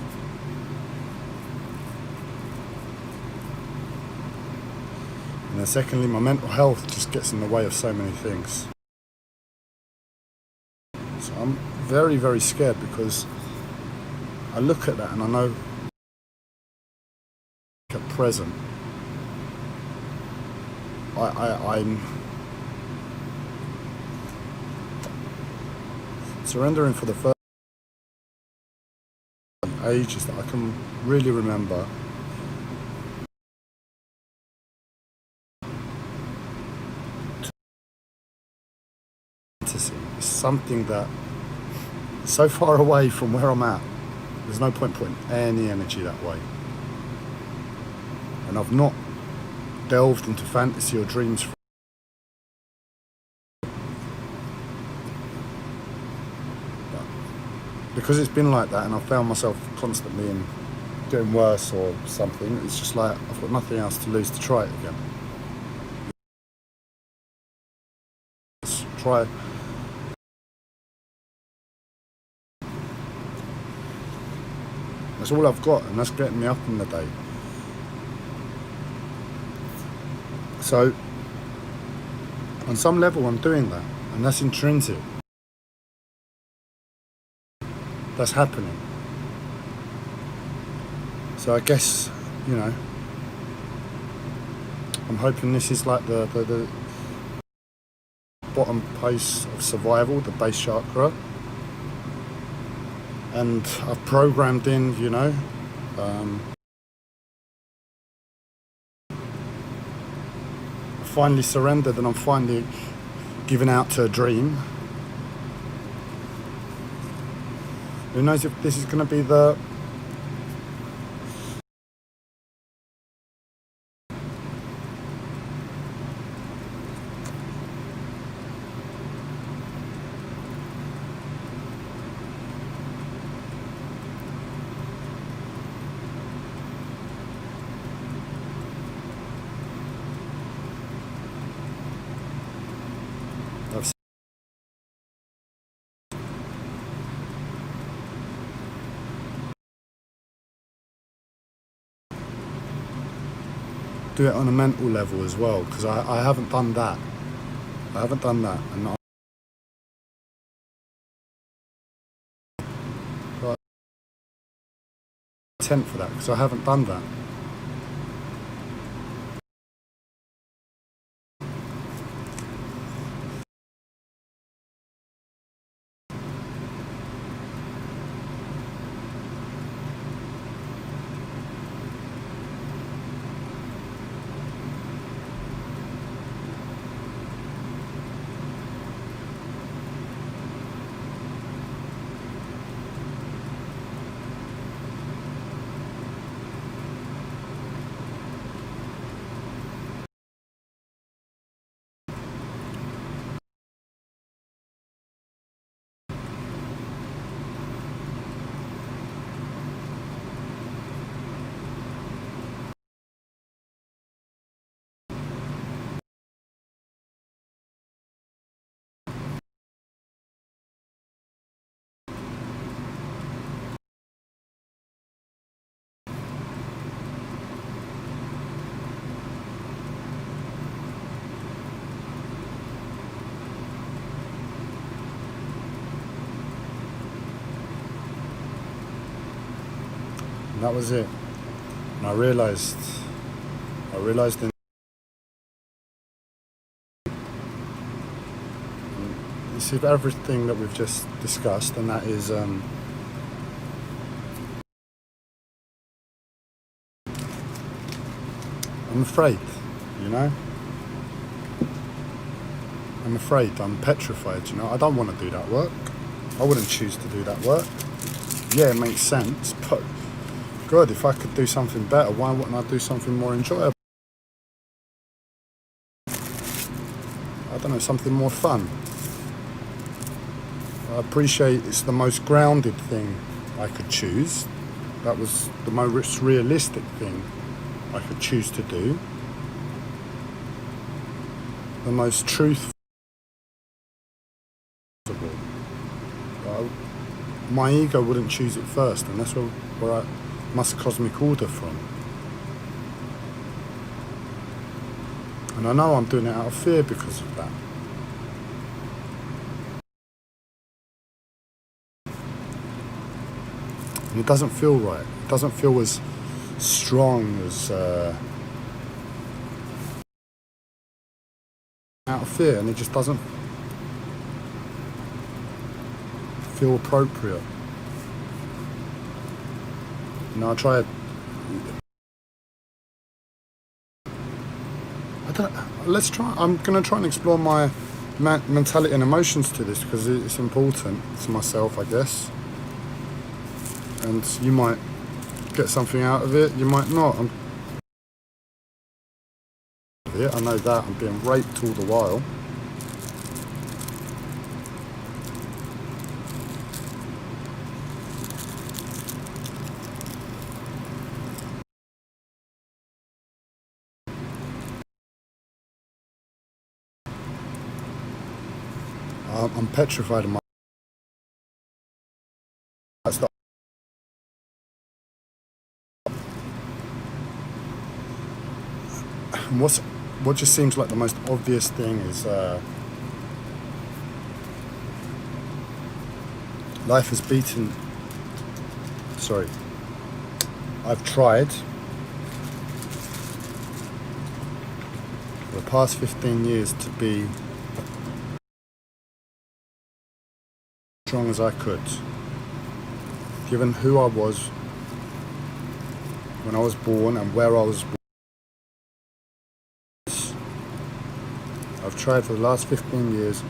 And then secondly, my mental health just gets in the way of so many things. So I'm very, very scared because I look at that and I know at present I'm surrendering for the first ages that I can really remember. It's something that is so far away from where I'm at. There's no point putting any energy that way. And I've not delved into fantasy or dreams because it's been like that, and I've found myself constantly in getting worse or something. It's just like I've got nothing else to lose to try it again. Let's try. That's all I've got, and that's getting me up in the day. So on some level I'm doing that, and that's intrinsic. That's happening. So I guess, you know, I'm hoping this is like the bottom place of survival, the base chakra. And I've programmed in, you know, I finally surrendered, and I'm finally giving out to a dream. Who knows if this is going to be the do it on a mental level as well, because I haven't done that. And content for that, because I haven't done that. And that was it. And I realized in you see everything that we've just discussed, and that is I'm afraid, you know. I'm afraid, I'm petrified, you know. I don't want to do that work. I wouldn't choose to do that work. Yeah, it makes sense, but God, if I could do something better, why wouldn't I do something more enjoyable? I don't know, something more fun. I appreciate it's the most grounded thing I could choose. That was the most realistic thing I could choose to do. The most truthful. My ego wouldn't choose it first, and that's where I must cosmic order from. And I know I'm doing it out of fear because of that. And it doesn't feel right. It doesn't feel as strong as out of fear, and it just doesn't feel appropriate. You know, I'm going to try and explore my mentality and emotions to this, because it's important to myself, I guess. And you might get something out of it, you might not. I know that I'm being raped all the while. I'm petrified of my. And what just seems like the most obvious thing is life has beaten. Sorry, I've tried for the past 15 years to be as strong as I could, given who I was when I was born and where I was born. I've tried for the last 15 years,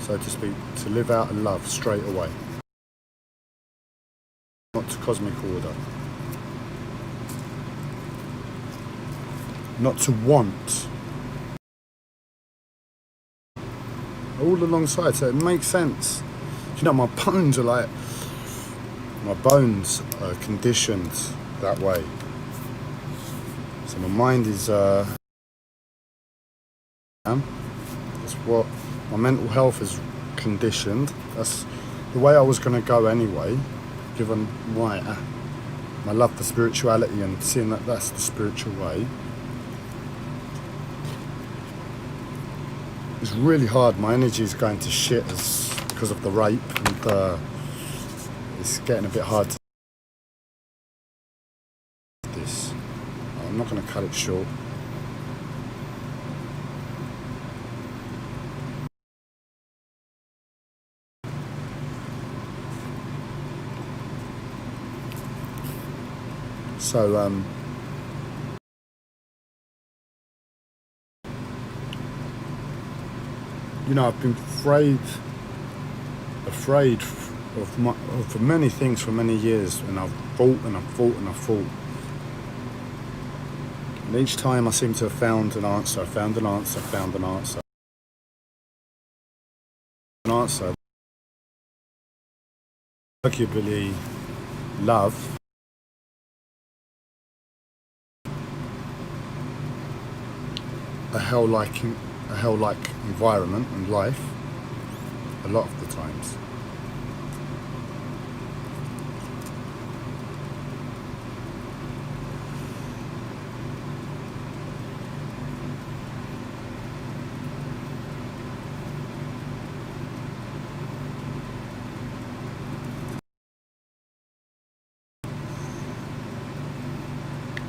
so to speak, to live out of love straight away. Not to cosmic order. Not to want. All alongside, so it makes sense. You know, my bones are conditioned that way. So my mind is that's what my mental health is conditioned. That's the way I was going to go anyway, given my love for spirituality and seeing that that's the spiritual way. It's really hard. My energy is going to shit because of the rape, and it's getting a bit hard to I'm not going to cut it short. So, you know, I've been afraid of many things for many years, and I've fought and I've fought and I've fought. And each time I seem to have found an answer, found an answer, found an answer. An answer. Arguably, love. A hell-like environment and life. A lot of the times.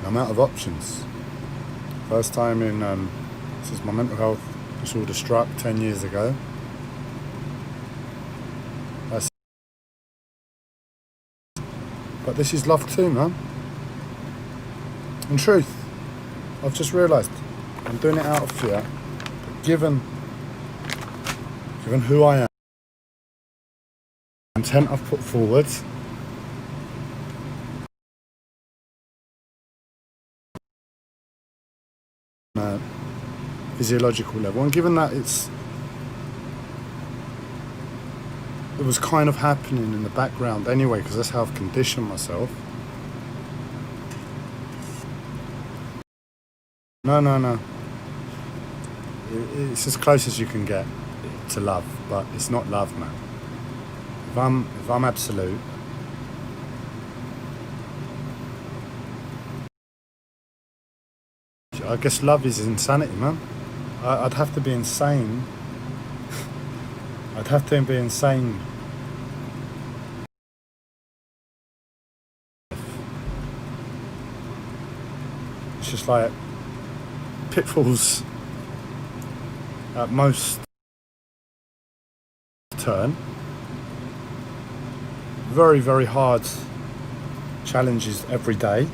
I'm out of options. First time in, since my mental health disorder struck 10 years ago. But this is love too, man. In truth, I've just realised I'm doing it out of fear. But given who I am, the intent I've put forward, physiological level, and given that it was kind of happening in the background anyway, because that's how I've conditioned myself. No. It's as close as you can get to love, but it's not love, man. If I'm absolute, I guess love is insanity, man. I'd have to be insane. I'd have to be insane. It's just like pitfalls at most turn. Very, very hard challenges every day.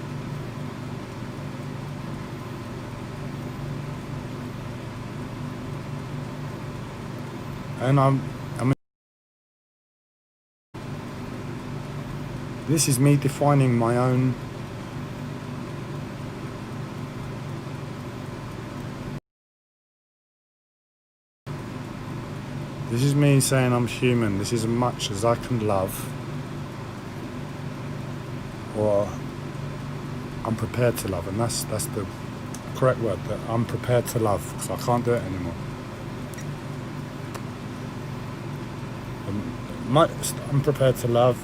And this is me defining my own this is me saying I'm human. This is as much as I can love, or I'm prepared to love, and that's the correct word, that I'm prepared to love, because I can't do it anymore. I'm prepared to love,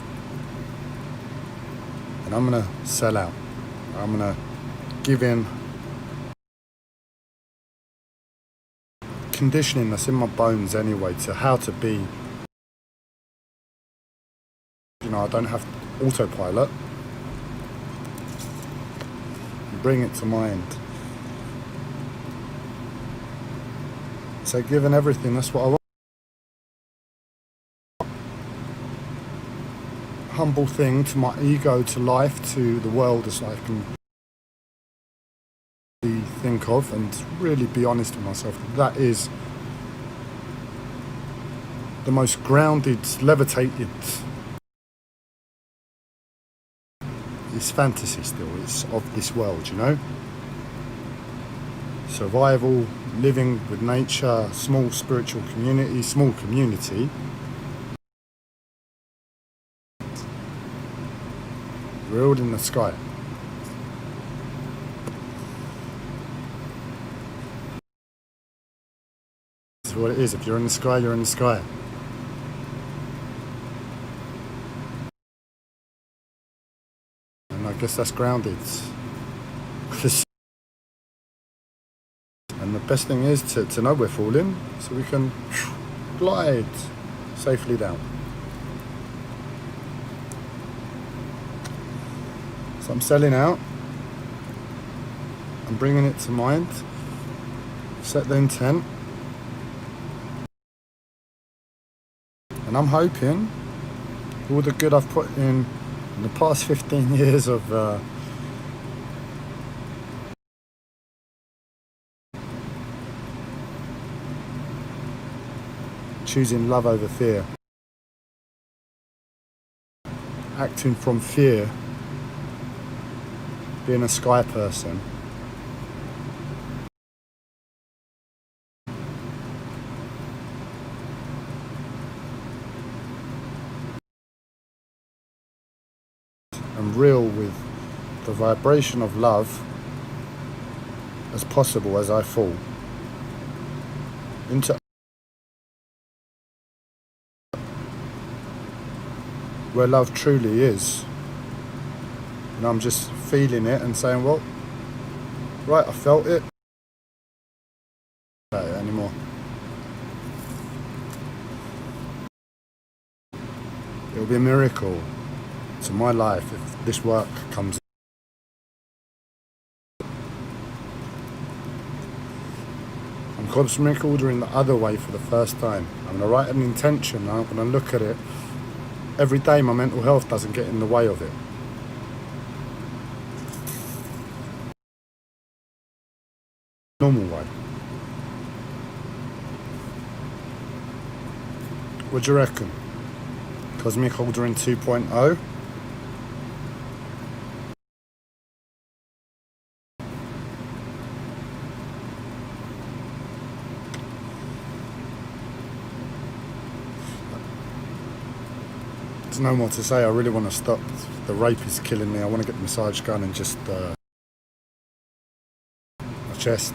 and I'm gonna sell out. I'm gonna give in. Conditioning that's in my bones anyway to how to be. You know, I don't have autopilot. Bring it to mind. So given everything, that's what I want. Humble thing to my ego, to life, to the world, as I can think of, and really be honest with myself. That is the most grounded, levitated. It's fantasy still. It's of this world, you know. Survival, living with nature, small spiritual community, small community. We're all in the sky. That's what it is. If you're in the sky, you're in the sky. And I guess that's grounded. And the best thing is to know we're falling, so we can glide safely down. So I'm selling out. I'm bringing it to mind. Set the intent. And I'm hoping all the good I've put in the past 15 years of choosing love over fear, acting from fear, being a sky person, and real with the vibration of love as possible as I fall into where love truly is. And I'm just feeling it and saying, well, right, I felt it. Not about it anymore. It'll be a miracle to my life if this work comes. I'm cosmic ordering the other way for the first time. I'm going to write an intention and I'm going to look at it. Every day my mental health doesn't get in the way of it. Normal way. What do you reckon? Cosmic ordering 2.0? There's no more to say. I really want to stop. The rape is killing me. I want to get the massage gun and just my chest.